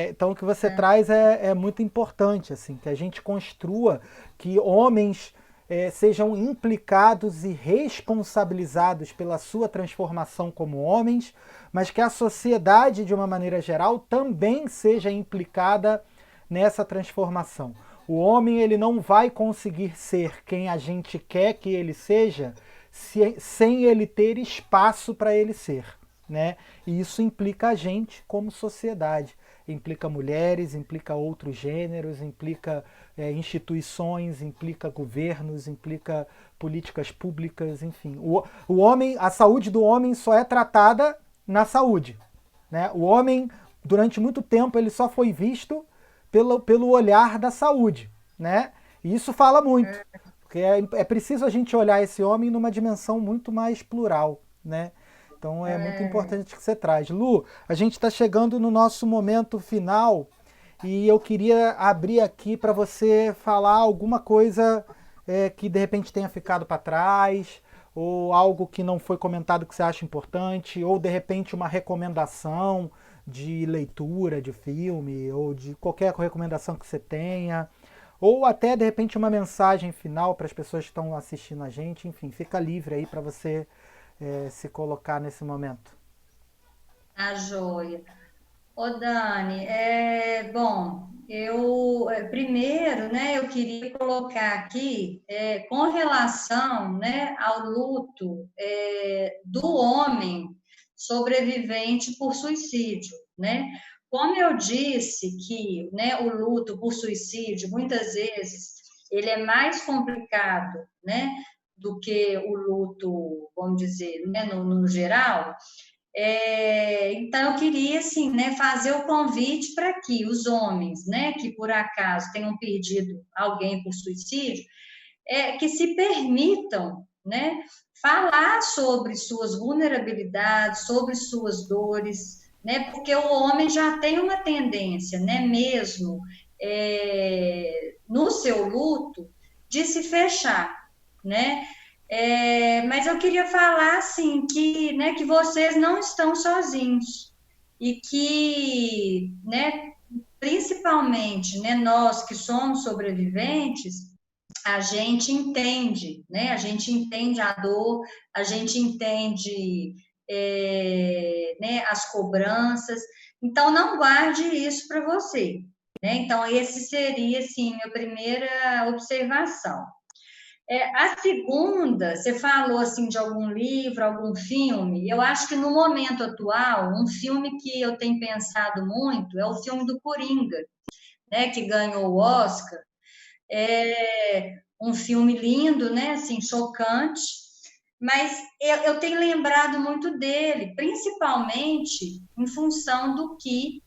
Então o que você traz é muito importante, assim, que a gente construa, que homens sejam implicados e responsabilizados pela sua transformação como homens, mas que a sociedade, de uma maneira geral, também seja implicada nessa transformação. O homem ele não vai conseguir ser quem a gente quer que ele seja sem ele ter espaço para ele ser, né? E isso implica a gente como sociedade, implica mulheres, implica outros gêneros, implica instituições, implica governos, implica políticas públicas, enfim. O homem, a saúde do homem só é tratada na saúde, né? O homem, durante muito tempo, ele só foi visto pelo olhar da saúde, né? E isso fala muito, porque é preciso a gente olhar esse homem numa dimensão muito mais plural, né? Então é muito importante que você traz. Lu, a gente está chegando no nosso momento final e eu queria abrir aqui para você falar alguma coisa que de repente tenha ficado para trás, ou algo que não foi comentado que você acha importante, ou de repente uma recomendação de leitura de filme, ou de qualquer recomendação que você tenha, ou até de repente uma mensagem final para as pessoas que estão assistindo a gente. Enfim, fica livre aí para você se colocar nesse momento. A joia. Ô, Dani, bom, primeiro, né, eu queria colocar aqui, com relação, né, ao luto do homem sobrevivente por suicídio, né? Como eu disse que, né, o luto por suicídio, muitas vezes, ele é mais complicado, né, do que o luto, vamos dizer, né, no geral. Então, eu queria, assim, né, fazer o convite para que os homens, né, que por acaso tenham perdido alguém por suicídio, que se permitam, né, falar sobre suas vulnerabilidades, sobre suas dores, né, porque o homem já tem uma tendência, né, mesmo no seu luto, de se fechar, né? Mas eu queria falar assim que, né, que vocês não estão sozinhos e que, né, principalmente, né, nós que somos sobreviventes, a gente entende, né? A gente entende a dor, a gente entende, né, as cobranças. Então, não guarde isso para você, né? Então, esse seria, assim, minha primeira observação. A segunda, você falou assim de algum livro, algum filme. Eu acho que no momento atual, um filme que eu tenho pensado muito é o filme do Coringa, né, que ganhou o Oscar. É um filme lindo, né, assim, chocante. Mas eu tenho lembrado muito dele, principalmente em função do que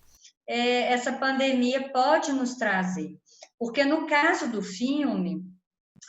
essa pandemia pode nos trazer. Porque no caso do filme,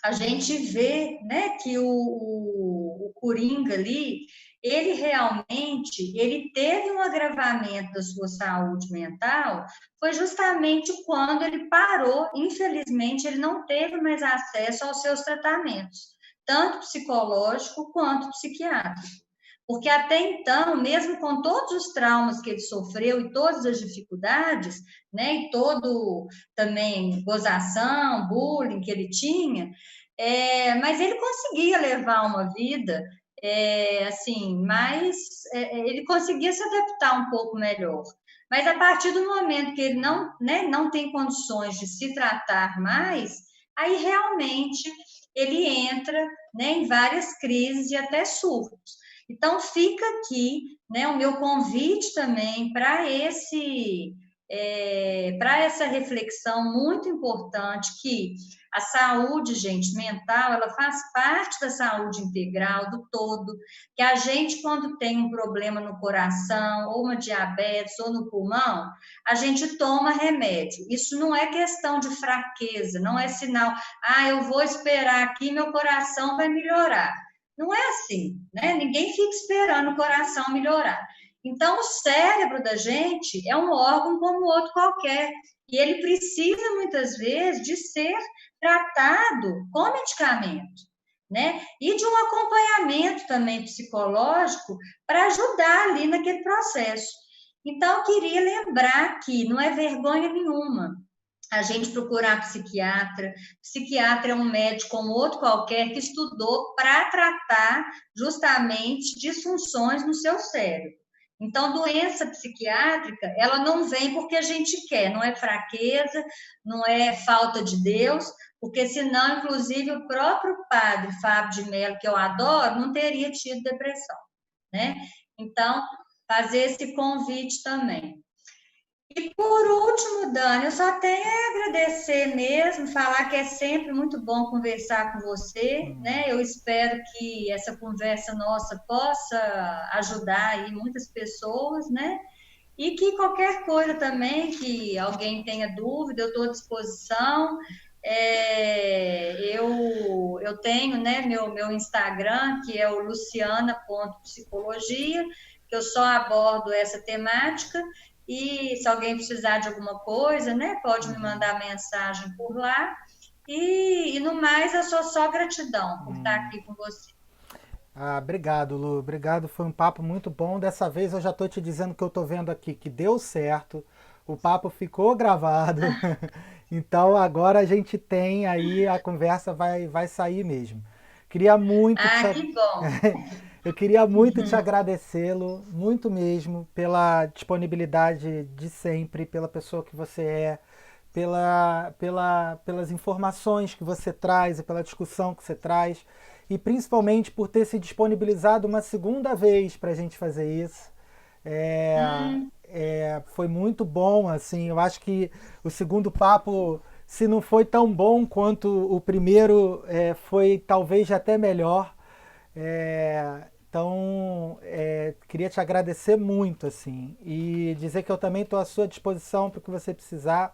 a gente vê, né, que o Coringa ali, ele realmente, ele teve um agravamento da sua saúde mental, foi justamente quando ele parou, infelizmente, ele não teve mais acesso aos seus tratamentos, tanto psicológico quanto psiquiátrico. Porque até então, mesmo com todos os traumas que ele sofreu e todas as dificuldades, né, e todo também gozação, bullying que ele tinha, mas ele conseguia levar uma vida assim, mas ele conseguia se adaptar um pouco melhor. Mas a partir do momento que ele não, né, não tem condições de se tratar mais, aí realmente ele entra, né, em várias crises e até surtos. Então, fica aqui, né, o meu convite também para essa reflexão muito importante que a saúde, gente, mental, ela faz parte da saúde integral do todo, que a gente, quando tem um problema no coração, ou uma diabetes, ou no pulmão, a gente toma remédio. Isso não é questão de fraqueza, não é sinal, eu vou esperar aqui, meu coração vai melhorar. Não é assim, né? Ninguém fica esperando o coração melhorar. Então, o cérebro da gente é um órgão como outro qualquer, e ele precisa, muitas vezes, de ser tratado com medicamento, né? E de um acompanhamento também psicológico para ajudar ali naquele processo. Então, eu queria lembrar que não é vergonha nenhuma a gente procurar psiquiatra. Psiquiatra é um médico como outro qualquer que estudou para tratar justamente disfunções no seu cérebro. Então, doença psiquiátrica, ela não vem porque a gente quer, não é fraqueza, não é falta de Deus, porque senão, inclusive, o próprio padre Fábio de Mello, que eu adoro, não teria tido depressão, né? Então, fazer esse convite também. E por último, Dani, eu só tenho a agradecer mesmo, falar que é sempre muito bom conversar com você, né? Eu espero que essa conversa nossa possa ajudar aí muitas pessoas, né? E que qualquer coisa também que alguém tenha dúvida, eu estou à disposição. Eu tenho, né, meu Instagram, que é o luciana.psicologia, que eu só abordo essa temática. E se alguém precisar de alguma coisa, né, pode me mandar mensagem por lá. E no mais, eu sou só gratidão por estar aqui com você. Ah, obrigado, Lu. Obrigado. Foi um papo muito bom. Dessa vez eu já estou te dizendo que eu estou vendo aqui que deu certo. O papo ficou gravado. Então agora a gente tem aí, a conversa vai sair mesmo. Queria muito te, Ah, que bom. eu queria muito te agradecê-lo, muito mesmo, pela disponibilidade de sempre, pela pessoa que você é, pelas informações que você traz e pela discussão que você traz, e principalmente por ter se disponibilizado uma segunda vez para a gente fazer isso. Foi muito bom, assim, eu acho que o segundo papo, se não foi tão bom quanto o primeiro, foi talvez até melhor. Queria te agradecer muito, assim, e dizer que eu também estou à sua disposição para o que você precisar.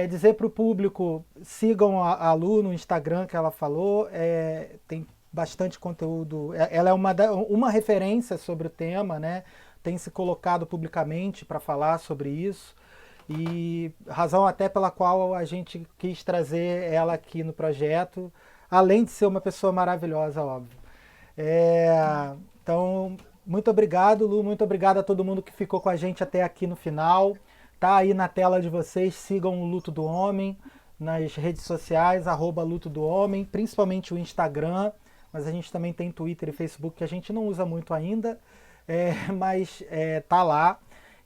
Dizer para o público, sigam a Lu no Instagram que ela falou, tem bastante conteúdo. Ela é uma referência sobre o tema, né? Tem se colocado publicamente para falar sobre isso. E razão até pela qual a gente quis trazer ela aqui no projeto, além de ser uma pessoa maravilhosa, óbvio. Então, muito obrigado, Lu. Muito obrigado a todo mundo que ficou com a gente até aqui no final. Tá aí na tela de vocês. Sigam o Luto do Homem nas redes sociais, @Luto do Homem, principalmente o Instagram. Mas a gente também tem Twitter e Facebook que a gente não usa muito ainda, mas tá lá.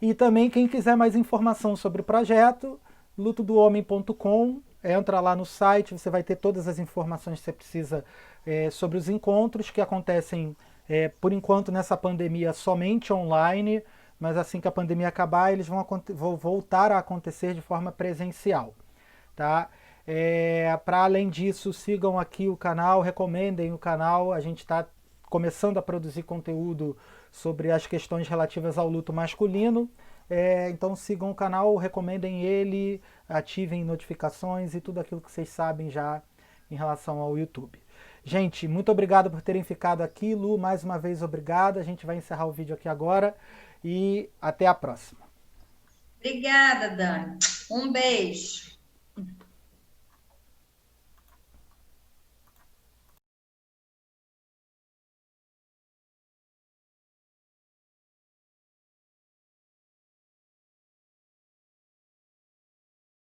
E também quem quiser mais informação sobre o projeto, lutodohomem.com, entra lá no site, você vai ter todas as informações que você precisa sobre os encontros que acontecem, por enquanto, nessa pandemia somente online, mas assim que a pandemia acabar, eles vão voltar a acontecer de forma presencial. Tá? Para além disso, sigam aqui o canal, recomendem o canal, a gente está começando a produzir conteúdo sobre as questões relativas ao luto masculino. Então sigam o canal, recomendem ele, ativem notificações e tudo aquilo que vocês sabem já em relação ao YouTube. Gente, muito obrigado por terem ficado aqui. Lu, mais uma vez obrigado. A gente vai encerrar o vídeo aqui agora e até a próxima. Obrigada, Dani. Um beijo.